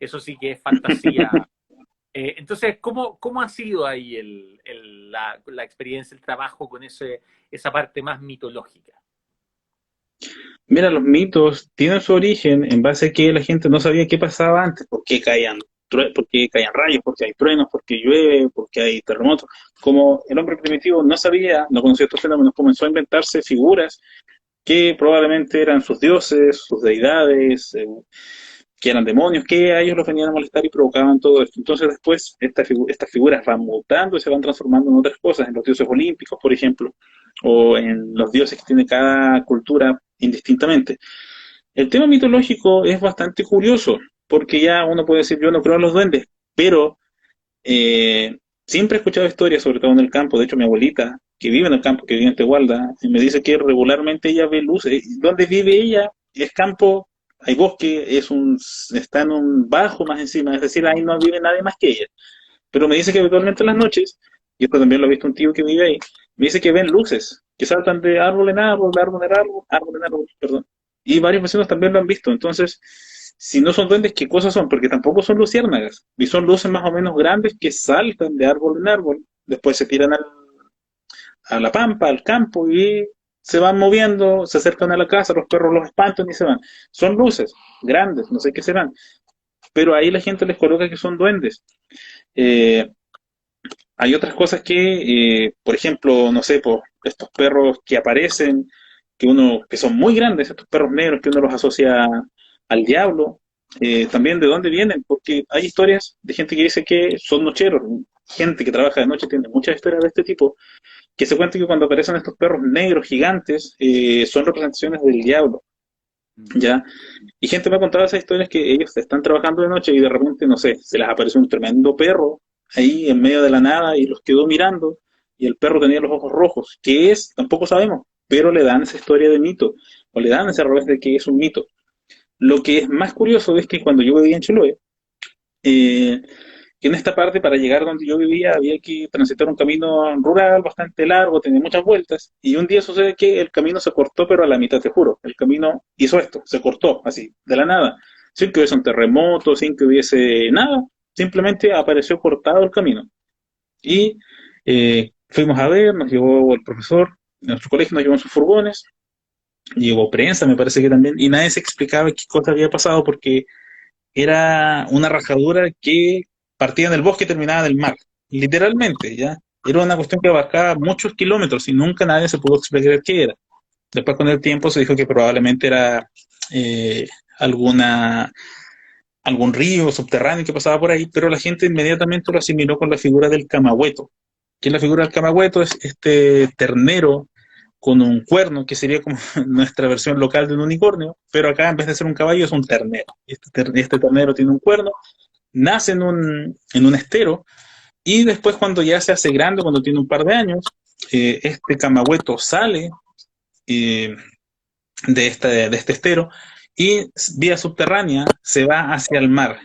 eso sí que es fantasía. Entonces, ¿cómo ha sido ahí la experiencia, el trabajo con esa parte más mitológica? Mira, los mitos tienen su origen en base a que la gente no sabía qué pasaba antes, por qué caían rayos, porque hay truenos, porque llueve, porque hay terremotos. Como el hombre primitivo no sabía, no conocía estos fenómenos, comenzó a inventarse figuras que probablemente eran sus dioses, sus deidades, que eran demonios, que a ellos los venían a molestar y provocaban todo esto. Entonces después estas figuras van mutando y se van transformando en otras cosas, en los dioses olímpicos, por ejemplo, o en los dioses que tiene cada cultura indistintamente. El tema mitológico es bastante curioso, porque ya uno puede decir, yo no creo en los duendes, pero siempre he escuchado historias, sobre todo en el campo, de hecho mi abuelita, que vive en el campo, que vive en Tegualda, y me dice que regularmente ella ve luces. Donde vive ella es campo, hay bosque, está en un bajo más encima, es decir, ahí no vive nadie más que ella. Pero me dice que habitualmente en las noches, y esto también lo ha visto un tío que vive ahí, me dice que ven luces, que saltan de árbol en árbol, de árbol en árbol, árbol en árbol, perdón. Y varios vecinos también lo han visto. Entonces, si no son duendes, ¿qué cosas son? Porque tampoco son luciérnagas. Y son luces más o menos grandes que saltan de árbol en árbol. Después se tiran a la pampa, al campo, y se van moviendo, se acercan a la casa, los perros los espantan y se van. Son luces grandes, no sé qué serán. Pero ahí la gente les coloca que son duendes. Eh, Hay otras cosas que, por ejemplo, no sé, por estos perros que aparecen, que son muy grandes, estos perros negros que uno los asocia al diablo, también de dónde vienen, porque hay historias de gente que dice que son nocheros, gente que trabaja de noche tiene muchas historias de este tipo, que se cuenta que cuando aparecen estos perros negros gigantes, son representaciones del diablo, ¿ya? Y gente me ha contado esas historias que ellos están trabajando de noche y de repente, no sé, se les apareció un tremendo perro ahí en medio de la nada y los quedó mirando y el perro tenía los ojos rojos. ¿Qué es? Tampoco sabemos, pero le dan esa historia de mito o le dan ese revés de que es un mito. Lo que es más curioso es que cuando yo vivía en Chiloé, eh, que en esta parte para llegar donde yo vivía había que transitar un camino rural bastante largo, tenía muchas vueltas, y un día sucede que el camino se cortó, pero a la mitad, te juro, el camino hizo esto, se cortó, así, de la nada, sin que hubiese un terremoto, sin que hubiese nada, simplemente apareció cortado el camino. Y fuimos a ver, nos llevó el profesor, en nuestro colegio nos llevó en sus furgones, llevó prensa, me parece que también, y nadie se explicaba qué cosa había pasado porque era una rajadura que partía del bosque y terminaba en el mar, literalmente, ¿ya? Era una cuestión que abarcaba muchos kilómetros y nunca nadie se pudo explicar qué era. Después con el tiempo se dijo que probablemente era eh, alguna, algún río subterráneo que pasaba por ahí, pero la gente inmediatamente lo asimiló con la figura del camahueto. Que la figura del camahueto es este ternero con un cuerno, que sería como nuestra versión local de un unicornio, pero acá en vez de ser un caballo es un ternero. Este ternero tiene un cuerno, nace en un estero, y después cuando ya se hace grande, cuando tiene un par de años, este camagüeto sale eh, de este estero y vía subterránea se va hacia el mar.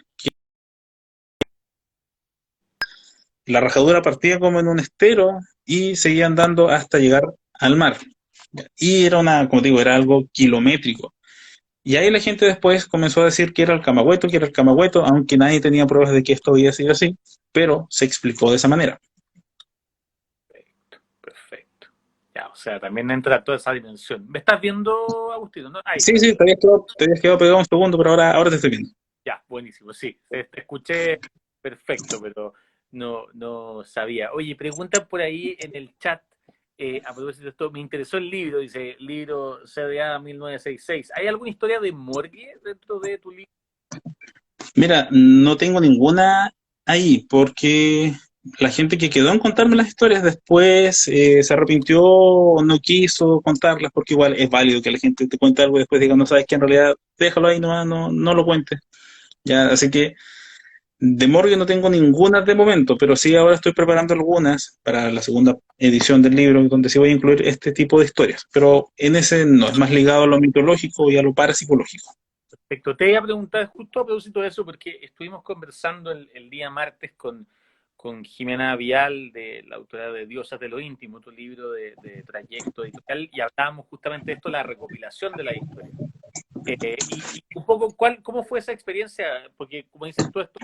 La rajadura partía como en un estero y seguía andando hasta llegar al mar. Y era como digo, era algo kilométrico. Y ahí la gente después comenzó a decir que era el camagüeto, aunque nadie tenía pruebas de que esto había sido así, pero se explicó de esa manera. Perfecto, perfecto. Ya, o sea, también entra toda esa dimensión. ¿Me estás viendo, Agustino? ¿No? Ahí Sí, está. sí, te habías quedado pegado un segundo, pero ahora te estoy viendo. Ya, buenísimo, sí. Te escuché perfecto, pero no sabía. Oye, preguntan por ahí en el chat, a propósito de esto, me interesó el libro, dice, libro CDA 1966. ¿Hay alguna historia de morgue dentro de tu libro? Mira, no tengo ninguna ahí, porque la gente que quedó en contarme las historias después se arrepintió o no quiso contarlas, porque igual es válido que la gente te cuente algo y después diga, no sabes que en realidad déjalo ahí, no lo cuentes. Ya, así que de morgue no tengo ninguna de momento, pero sí ahora estoy preparando algunas para la segunda edición del libro, donde sí voy a incluir este tipo de historias. Pero en ese no, es más ligado a lo mitológico y a lo parapsicológico. Perfecto. Te iba a preguntar justo a propósito de eso, porque estuvimos conversando el día martes con Jimena Vial, de la autora de Diosas de lo Íntimo, tu libro de trayecto editorial, y hablábamos justamente de esto, la recopilación de la historia. Y un poco, ¿cómo fue esa experiencia? Porque, como dices tú, esto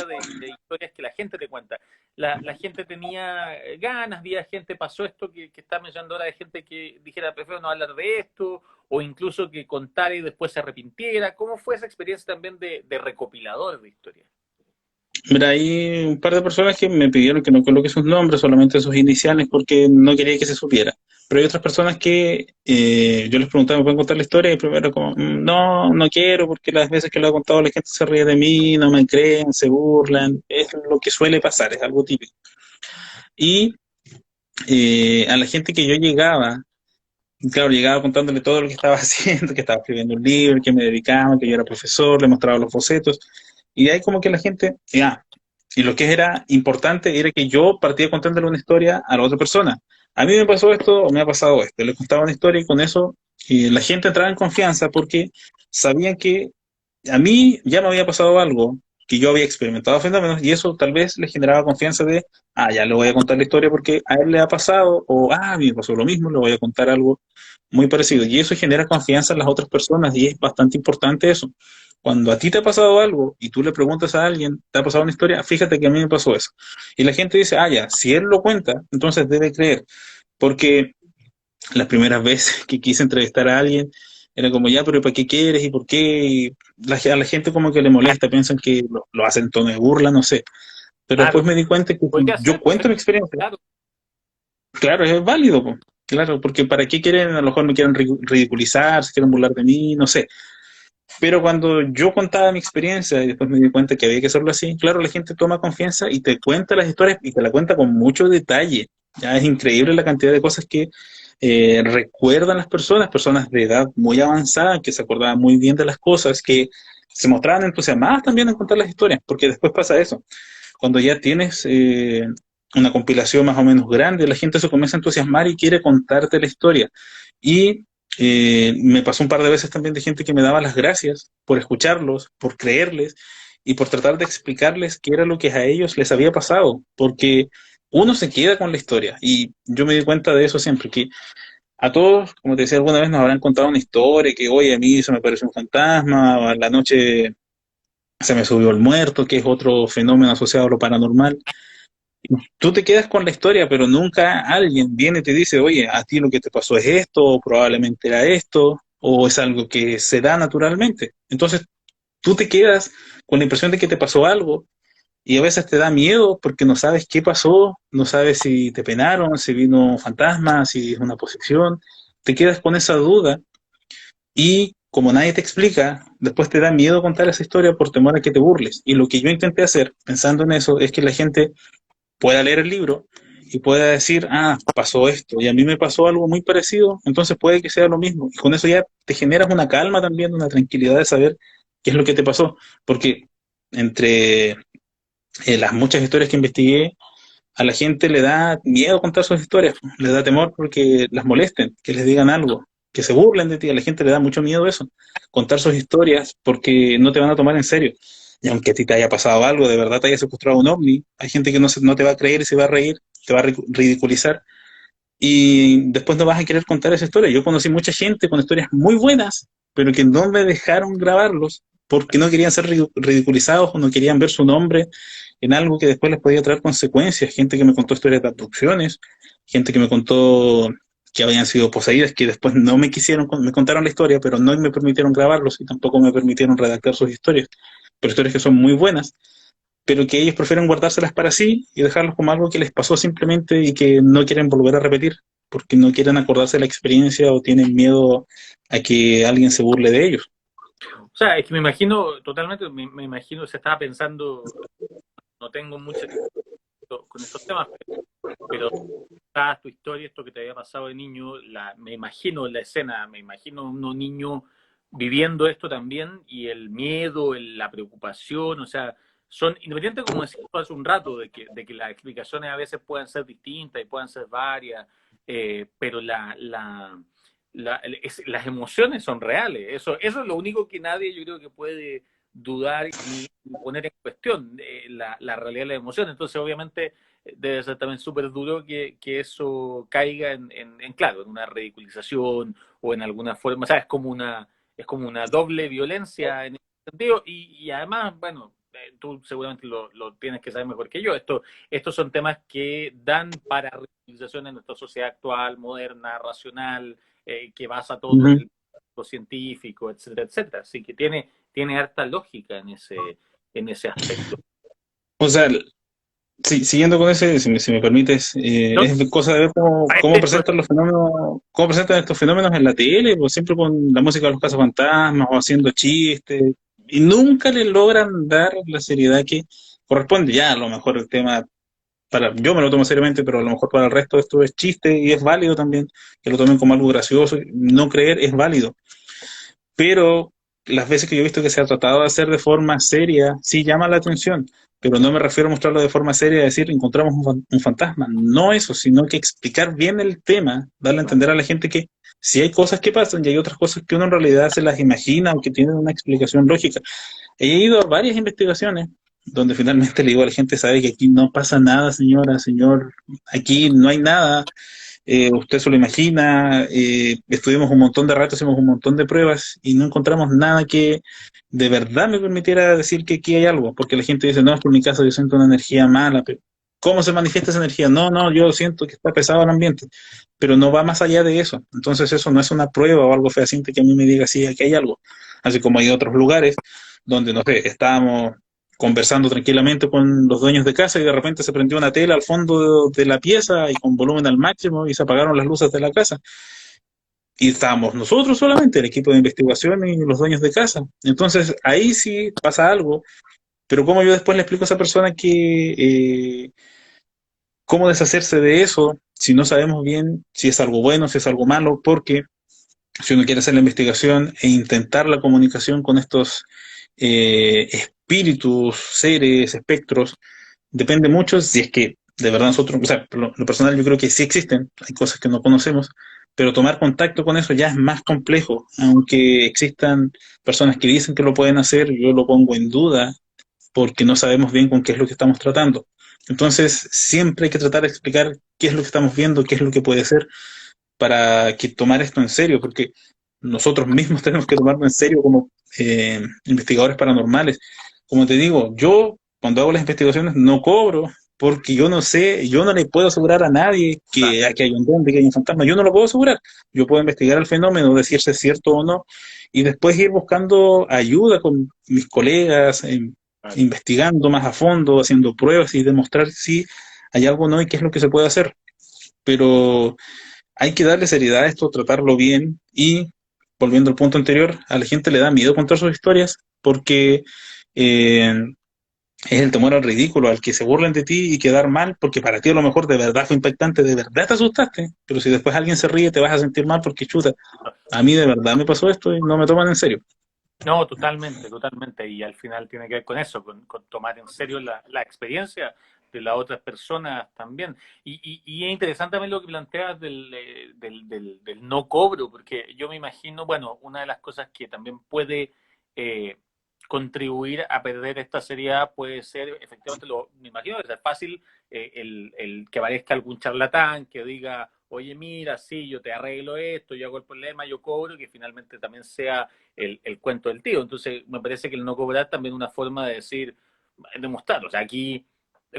de historias que la gente te cuenta. La gente tenía ganas, había gente, pasó esto que está mencionando ahora, de gente que dijera, prefiero no hablar de esto, o incluso que contara y después se arrepintiera. ¿Cómo fue esa experiencia también de recopilador de historias? Mira, hay un par de personas que me pidieron que no coloque sus nombres, solamente sus iniciales, porque no quería que se supiera. Pero hay otras personas que yo les preguntaba, ¿me pueden contar la historia? Y primero como, no quiero, porque las veces que lo he contado la gente se ríe de mí, no me creen, se burlan. Es lo que suele pasar, es algo típico. Y a la gente que yo llegaba, claro, llegaba contándole todo lo que estaba haciendo, que estaba escribiendo un libro, que me dedicaba, que yo era profesor, le mostraba los bocetos. Y ahí como que la gente, y lo que era importante era que yo partía contándole una historia a la otra persona. a mí me pasó esto o me ha pasado esto. Les contaba una historia y con eso la gente entraba en confianza porque sabían que a mí ya me había pasado algo, que yo había experimentado fenómenos y eso tal vez le generaba confianza de, ya le voy a contar la historia porque a él le ha pasado o, a mí me pasó lo mismo, le voy a contar algo muy parecido. Y eso genera confianza en las otras personas y es bastante importante eso. Cuando a ti te ha pasado algo y tú le preguntas a alguien, ¿te ha pasado una historia? Fíjate que a mí me pasó eso. Y la gente dice, ya, si él lo cuenta, entonces debe creer. Porque las primeras veces que quise entrevistar a alguien, era como, ya, pero ¿para qué quieres y por qué? Y a la gente como que le molesta, piensan que lo hacen en tono de burla, no sé. Pero después Claro, me di cuenta que si podría yo ser, cuento mi experiencia, claro. claro, es válido, po. Claro, porque ¿para qué quieren? A lo mejor me quieren ridiculizar, se quieren burlar de mí, no sé. Pero cuando yo contaba mi experiencia y después me di cuenta que había que hacerlo así, claro, la gente toma confianza y te cuenta las historias y te la cuenta con mucho detalle. Ya es increíble la cantidad de cosas que recuerdan las personas de edad muy avanzada, que se acordaban muy bien de las cosas, que se mostraban entusiasmadas también en contar las historias, porque después pasa eso. Cuando ya tienes una compilación más o menos grande, la gente se comienza a entusiasmar y quiere contarte la historia. Y me pasó un par de veces también de gente que me daba las gracias por escucharlos, por creerles y por tratar de explicarles qué era lo que a ellos les había pasado, porque uno se queda con la historia y yo me di cuenta de eso siempre, que a todos, como te decía alguna vez, nos habrán contado una historia que hoy a mí se me parece un fantasma, o a la noche se me subió el muerto, que es otro fenómeno asociado a lo paranormal. Tú te quedas con la historia, pero nunca alguien viene y te dice, oye, a ti lo que te pasó es esto, o probablemente era esto, o es algo que se da naturalmente. Entonces, tú te quedas con la impresión de que te pasó algo y a veces te da miedo porque no sabes qué pasó, no sabes si te penaron, si vino un fantasma, si es una posesión. Te quedas con esa duda y como nadie te explica, después te da miedo contar esa historia por temor a que te burles. Y lo que yo intenté hacer, pensando en eso, es que la gente pueda leer el libro y pueda decir, pasó esto, y a mí me pasó algo muy parecido, entonces puede que sea lo mismo. Y con eso ya te generas una calma también, una tranquilidad de saber qué es lo que te pasó. Porque entre las muchas historias que investigué, a la gente le da miedo contar sus historias, le da temor porque las molesten, que les digan algo, que se burlen de ti, a la gente le da mucho miedo eso, contar sus historias porque no te van a tomar en serio. Y aunque a ti te haya pasado algo, de verdad te haya secuestrado un ovni, hay gente que no te va a creer y se va a reír, te va a ridiculizar y después no vas a querer contar esa historia. Yo conocí mucha gente con historias muy buenas, pero que no me dejaron grabarlos porque no querían ser ridiculizados o no querían ver su nombre en algo que después les podía traer consecuencias. Gente que me contó historias de abducciones, gente que me contó que habían sido poseídas, que después no me quisieron, me contaron la historia, pero no me permitieron grabarlos y tampoco me permitieron redactar sus historias. Pero historias que son muy buenas, pero que ellos prefieren guardárselas para sí y dejarlos como algo que les pasó simplemente y que no quieren volver a repetir, porque no quieren acordarse de la experiencia o tienen miedo a que alguien se burle de ellos. O sea, es que me imagino, totalmente, me imagino, se estaba pensando, no tengo mucho con estos temas, pero tu historia, esto que te había pasado de niño, me imagino la escena, me imagino un niño viviendo esto también y el miedo, la preocupación, o sea, son, independiente como decías hace un rato, de que las explicaciones a veces puedan ser distintas y puedan ser varias, pero las emociones son reales, eso es lo único que nadie yo creo que puede dudar ni poner en cuestión, la realidad de las emociones, entonces obviamente debe ser también súper duro que eso caiga claro, en una ridiculización o en alguna forma, o sea, es como una doble violencia en ese sentido y además, bueno, tú seguramente lo tienes que saber mejor que yo, estos son temas que dan para ridiculización en nuestra sociedad actual, moderna, racional, que basa todo en Uh-huh. el científico, etcétera, etcétera, así que tiene harta lógica en ese aspecto. O sea, siguiendo con ese, si me permites, No, es cosa de ver cómo presentan los fenómenos, cómo presentan estos fenómenos en la tele, pues siempre con la música de los cazafantasmas o haciendo chistes, y nunca le logran dar la seriedad que corresponde. Ya, a lo mejor el tema yo me lo tomo seriamente, pero a lo mejor para el resto esto es chiste y es válido también, que lo tomen como algo gracioso, no creer es válido, pero las veces que yo he visto que se ha tratado de hacer de forma seria, sí llama la atención, pero no me refiero a mostrarlo de forma seria, decir encontramos un fantasma, no eso, sino que explicar bien el tema, darle a entender a la gente que si hay cosas que pasan y hay otras cosas que uno en realidad se las imagina o que tienen una explicación lógica. He ido a varias investigaciones donde finalmente le digo a la gente, sabe que aquí no pasa nada, señora, señor, aquí no hay nada, usted se lo imagina, estuvimos un montón de rato, hicimos un montón de pruebas y no encontramos nada que de verdad me permitiera decir que aquí hay algo, porque la gente dice, no, es por mi casa yo siento una energía mala, pero ¿cómo se manifiesta esa energía? No, no, yo siento que está pesado el ambiente, pero no va más allá de eso, entonces eso no es una prueba o algo fehaciente que a mí me diga, sí, aquí hay algo, así como hay otros lugares donde, no sé, estábamos conversando tranquilamente con los dueños de casa y de repente se prendió una tela al fondo de la pieza y con volumen al máximo y se apagaron las luces de la casa. Y estábamos nosotros solamente, el equipo de investigación y los dueños de casa. Entonces ahí sí pasa algo, pero ¿cómo yo después le explico a esa persona que cómo deshacerse de eso si no sabemos bien si es algo bueno, si es algo malo? Porque si uno quiere hacer la investigación e intentar la comunicación con estos espíritus, seres, espectros, depende mucho si es que de verdad nosotros, o sea, lo personal yo creo que sí existen, hay cosas que no conocemos, pero tomar contacto con eso ya es más complejo, aunque existan personas que dicen que lo pueden hacer, yo lo pongo en duda porque no sabemos bien con qué es lo que estamos tratando. Entonces, siempre hay que tratar de explicar qué es lo que estamos viendo, qué es lo que puede ser, para que tomar esto en serio, porque nosotros mismos tenemos que tomarlo en serio como investigadores paranormales. Como te digo, yo cuando hago las investigaciones no cobro, porque yo no sé, yo no le puedo asegurar a nadie que aquí hay un duende, que hay un fantasma, yo no lo puedo asegurar. Yo puedo investigar el fenómeno, decir si es cierto o no, y después ir buscando ayuda con mis colegas, investigando más a fondo, haciendo pruebas y demostrar si hay algo o no y qué es lo que se puede hacer. Pero hay que darle seriedad a esto, tratarlo bien y, volviendo al punto anterior, a la gente le da miedo contar sus historias porque eh, es el temor al ridículo, al que se burlen de ti y quedar mal, porque para ti a lo mejor de verdad fue impactante, de verdad te asustaste, pero si después alguien se ríe te vas a sentir mal porque chuta, a mí de verdad me pasó esto y no me toman en serio. No, totalmente, totalmente. Y al final tiene que ver con eso, con tomar en serio la experiencia de las otras personas también. Y es interesante también lo que planteas del no cobro, porque yo me imagino, bueno, una de las cosas que también puede eh, contribuir a perder esta seriedad puede ser, efectivamente, me imagino que es fácil el que aparezca algún charlatán que diga, oye, mira, sí, yo te arreglo esto, yo hago el problema, yo cobro, y que finalmente también sea el cuento del tío. Entonces, me parece que el no cobrar también es una forma de decir, demostrar. O sea, aquí,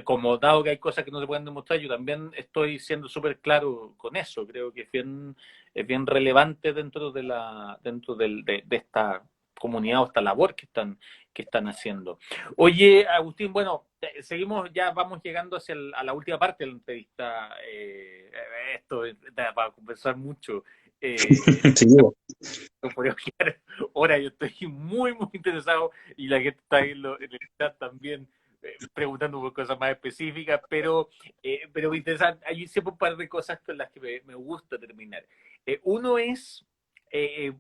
como dado que hay cosas que no se pueden demostrar, yo también estoy siendo súper claro con eso. Creo que es bien relevante dentro de esta comunidad o esta labor que están haciendo. Oye, Agustín, bueno, seguimos, ya vamos llegando a la última parte de la entrevista. Esto da para conversar mucho. Sí, No podemos quedar horas, yo estoy muy, muy interesado y la gente está en el chat también preguntando por cosas más específicas, pero me interesa, hay siempre un par de cosas con las que me gusta terminar. Uno es,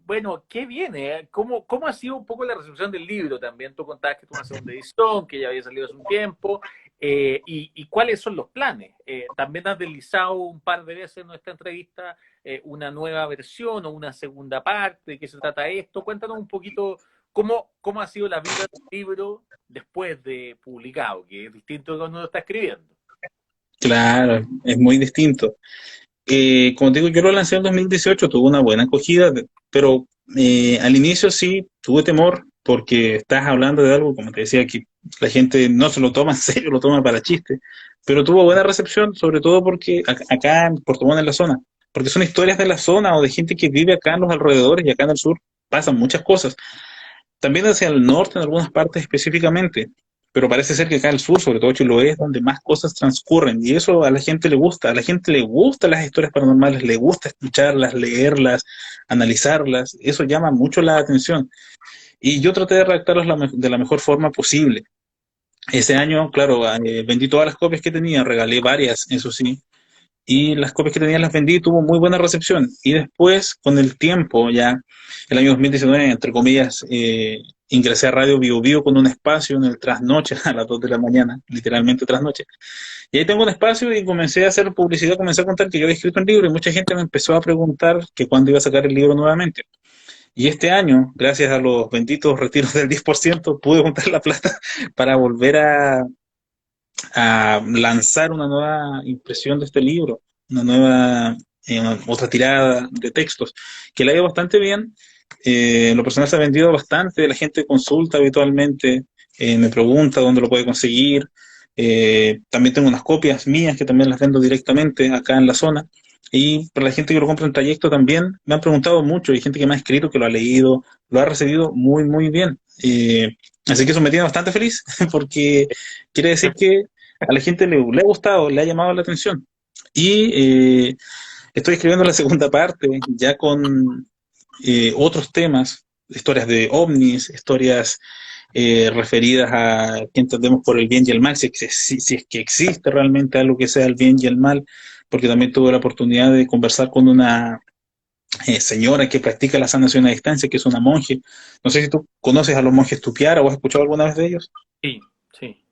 bueno, ¿qué viene? ¿Cómo ha sido un poco la recepción del libro también? Tú contabas que tuvo una segunda edición, que ya había salido hace un tiempo, y cuáles son los planes. También has deslizado un par de veces en nuestra entrevista una nueva versión o una segunda parte, de qué se trata esto. Cuéntanos un poquito cómo ha sido la vida del libro después de publicado, que es distinto de cuando lo está escribiendo. claro, es muy distinto. Como te digo, yo lo lancé en 2018, tuvo una buena acogida, pero al inicio sí tuve temor porque estás hablando de algo, como te decía, que la gente no se lo toma en serio, lo toma para chiste, pero tuvo buena recepción, sobre todo porque acá en Puerto Montt, en la zona, porque son historias de la zona o de gente que vive acá en los alrededores y acá en el sur pasan muchas cosas. También hacia el norte en algunas partes específicamente, pero parece ser que acá al sur, sobre todo Chiloé, es donde más cosas transcurren y eso a la gente le gusta. A la gente le gustan las historias paranormales, le gusta escucharlas, leerlas, analizarlas. Eso llama mucho la atención. Y yo traté de redactarlas de la mejor forma posible. Ese año, claro, vendí todas las copias que tenía, regalé varias, eso sí, y las copias que tenía las vendí y tuvo muy buena recepción. Y después, con el tiempo, ya el año 2019, entre comillas, ingresé a Radio Bio Bio con un espacio en el trasnoche a las 2 de la mañana, literalmente trasnoche. Y ahí tengo un espacio y comencé a hacer publicidad, comencé a contar que yo había escrito un libro y mucha gente me empezó a preguntar que cuándo iba a sacar el libro nuevamente. Y este año, gracias a los benditos retiros del 10%, pude juntar la plata para volver a lanzar una nueva impresión de este libro, una nueva, otra tirada de textos, que le ha ido bastante bien. Lo personal se ha vendido bastante, la gente consulta habitualmente, me pregunta dónde lo puede conseguir. También tengo unas copias mías que también las vendo directamente acá en la zona. Y para la gente que lo compra en trayecto también, me han preguntado mucho, hay gente que me ha escrito, que lo ha leído, lo ha recibido muy, muy bien. Así que eso me tiene bastante feliz, porque quiere decir que a la gente le ha gustado, le ha llamado la atención. Y estoy escribiendo la segunda parte, ya con otros temas, historias de ovnis, historias referidas a qué entendemos por el bien y el mal, si es que existe realmente algo que sea el bien y el mal, porque también tuve la oportunidad de conversar con una señora que practica la sanación a distancia, que es una monje. No sé si tú conoces a los monjes Tupiara o has escuchado alguna vez de ellos. Sí, sí.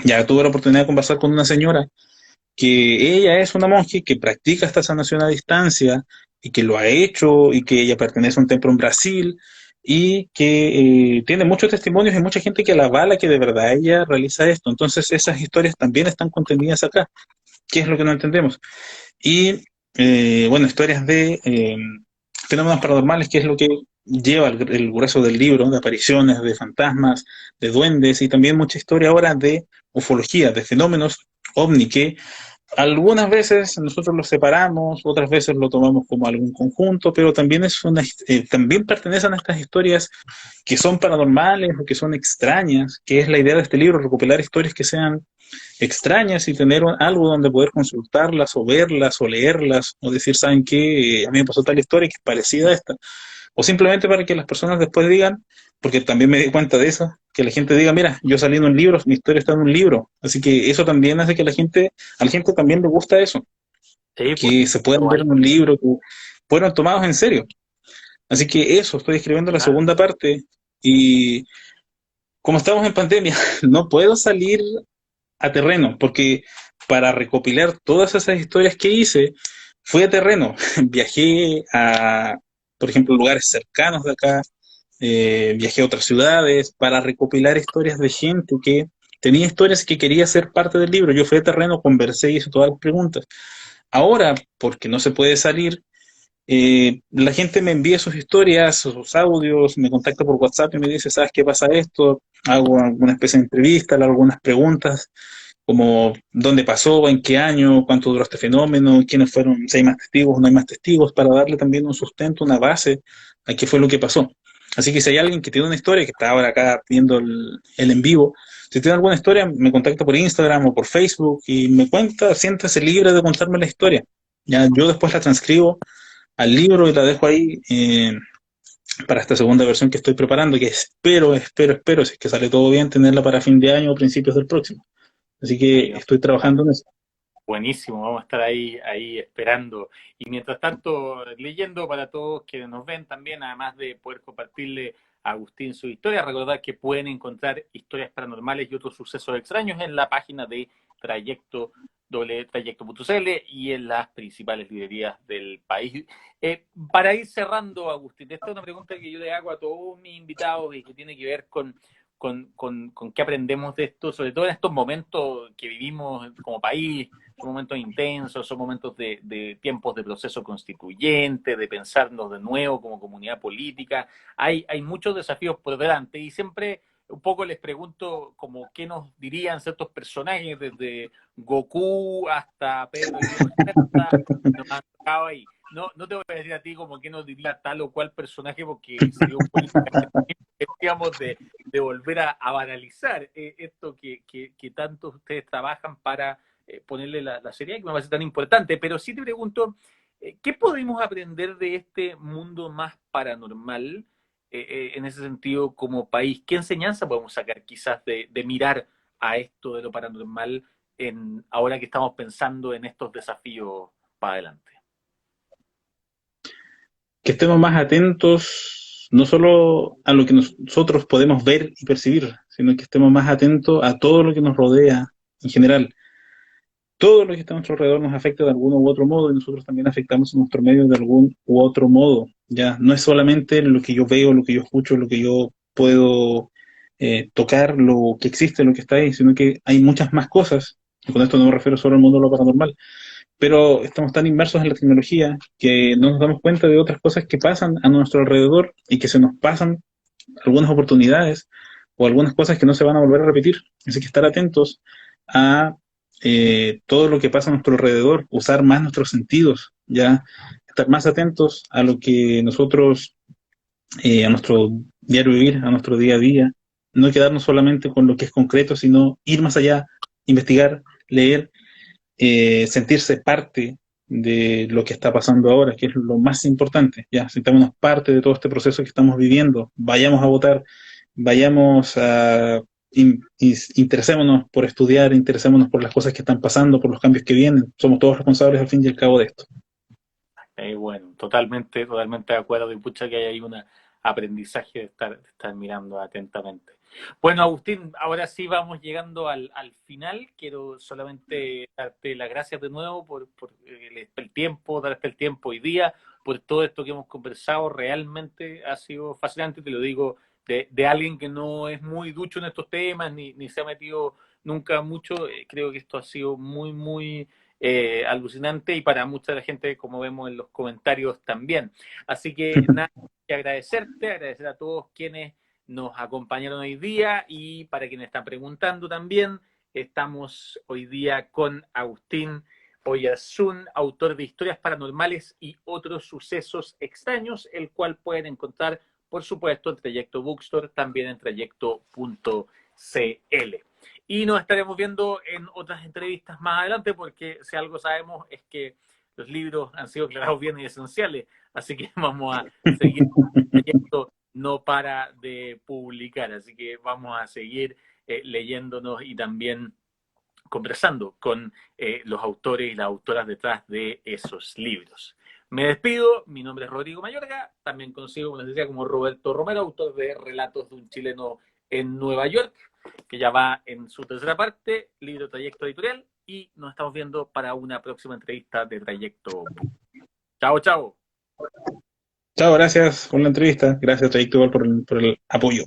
Ya tuve la oportunidad de conversar con una señora que ella es una monje que practica esta sanación a distancia y que lo ha hecho y que ella pertenece a un templo en Brasil y que tiene muchos testimonios y mucha gente que la avala que de verdad ella realiza esto. Entonces esas historias también están contenidas acá. ¿Qué es lo que no entendemos? Y bueno, historias de fenómenos paranormales, que es lo que lleva el grueso del libro, de apariciones, de fantasmas, de duendes y también mucha historia ahora de ufología, de fenómenos ovni que algunas veces nosotros los separamos, otras veces lo tomamos como algún conjunto, pero también también pertenecen a estas historias que son paranormales o que son extrañas, que es la idea de este libro, recopilar historias que sean extrañas y tener algo donde poder consultarlas o verlas o leerlas o decir, ¿saben qué? A mí me pasó tal historia que es parecida a esta. O simplemente para que las personas después digan, porque también me di cuenta de eso, que la gente diga, mira, yo salí en un libro, mi historia está en un libro. Así que eso también hace que a la gente también le gusta eso, Sí, pues, que se puedan ver igual. en un libro, que fueron tomados en serio. Así que eso, estoy escribiendo la Claro. segunda parte y como estamos en pandemia, no puedo salir a terreno, porque para recopilar todas esas historias que hice, fui a terreno, viajé a, por ejemplo, lugares cercanos de acá, viajé a otras ciudades para recopilar historias de gente que tenía historias que quería ser parte del libro. Yo fui a terreno, conversé y hice todas las preguntas. Ahora, porque no se puede salir, la gente me envía sus historias, sus audios, me contacta por WhatsApp y me dice, ¿sabes qué pasa esto? Hago alguna especie de entrevista, le hago algunas preguntas como dónde pasó, en qué año, cuánto duró este fenómeno, quiénes fueron, si hay más testigos o no hay más testigos, para darle también un sustento, una base a qué fue lo que pasó. Así que si hay alguien que tiene una historia, que está ahora acá viendo el en vivo, si tiene alguna historia, me contacta por Instagram o por Facebook y me cuenta, siéntase libre de contarme la historia. Ya, yo después la transcribo al libro y la dejo ahí para esta segunda versión que estoy preparando, que espero, si es que sale todo bien, tenerla para fin de año o principios del próximo. Así que Sí, ¿no? estoy trabajando en eso. Buenísimo, vamos a estar ahí esperando. Y mientras tanto, leyendo para todos quienes nos ven también, además de poder compartirle a Agustín su historia, recordar que pueden encontrar historias paranormales y otros sucesos extraños en la página de Trayecto, trayecto.cl y en las principales librerías del país. Para ir cerrando, Agustín, esta es una pregunta que yo le hago a todos mis invitados y que tiene que ver con qué aprendemos de esto, sobre todo en estos momentos que vivimos como país. Son momentos intensos, son momentos de tiempos de proceso constituyente, de pensarnos de nuevo como comunidad política. Hay muchos desafíos por delante y siempre un poco les pregunto como qué nos dirían ciertos personajes, desde Goku hasta Pedro Guillermo Cerda, nos han tocado ahí. No te voy a decir a ti como qué nos diría tal o cual personaje porque sería un políticamente digamos de volver a banalizar esto que tanto ustedes trabajan para ponerle la seriedad que me parece tan importante, pero sí te pregunto, ¿qué podemos aprender de este mundo más paranormal en ese sentido como país? ¿Qué enseñanza podemos sacar quizás de mirar a esto de lo paranormal ahora que estamos pensando en estos desafíos para adelante? Que estemos más atentos no solo a lo que nosotros podemos ver y percibir, sino que estemos más atentos a todo lo que nos rodea en general. Todo lo que está a nuestro alrededor nos afecta de alguno u otro modo y nosotros también afectamos a nuestro medio de algún u otro modo. Ya no es solamente lo que yo veo, lo que yo escucho, lo que yo puedo tocar, lo que existe, lo que está ahí, sino que hay muchas más cosas. Y con esto no me refiero solo al mundo de lo paranormal, pero estamos tan inmersos en la tecnología que no nos damos cuenta de otras cosas que pasan a nuestro alrededor y que se nos pasan algunas oportunidades o algunas cosas que no se van a volver a repetir. Así que estar atentos a todo lo que pasa a nuestro alrededor, usar más nuestros sentidos, ya estar más atentos a lo que nosotros, a nuestro diario vivir, a nuestro día a día, no quedarnos solamente con lo que es concreto, sino ir más allá, investigar, leer, sentirse parte de lo que está pasando ahora, que es lo más importante. Ya, sintámonos parte de todo este proceso que estamos viviendo. Vayamos a votar, vayamos a interesémonos por estudiar, interesémonos por las cosas que están pasando, por los cambios que vienen. Somos todos responsables al fin y al cabo de esto. Bueno, totalmente, totalmente de acuerdo. Y pucha que hay ahí un aprendizaje de estar mirando atentamente. Bueno, Agustín, ahora sí vamos llegando al final. Quiero solamente darte las gracias de nuevo por el tiempo, darte el tiempo hoy día, por todo esto que hemos conversado. Realmente ha sido fascinante, te lo digo, de alguien que no es muy ducho en estos temas, ni se ha metido nunca mucho. Creo que esto ha sido muy, muy alucinante y para mucha de la gente, como vemos en los comentarios también. Así que nada, que agradecerte, agradecer a todos quienes nos acompañaron hoy día y para quienes están preguntando también, estamos hoy día con Agustín Oyarzún, autor de Historias Paranormales y otros sucesos extraños, el cual pueden encontrar, por supuesto, en Trayecto Bookstore, también en trayecto.cl. Y nos estaremos viendo en otras entrevistas más adelante, porque si algo sabemos es que los libros han sido declarados bienes esenciales, así que vamos a seguir. El proyecto no para de publicar, así que vamos a seguir leyéndonos y también conversando con los autores y las autoras detrás de esos libros. Me despido, mi nombre es Rodrigo Mayorga, también conocido, como les decía, como Roberto Romero, autor de Relatos de un chileno en Nueva York, que ya va en su tercera parte, libro Trayecto Editorial, y nos estamos viendo para una próxima entrevista de Trayecto. Chao, chao. Chao, gracias por la entrevista. Gracias, Trayecto, por el apoyo.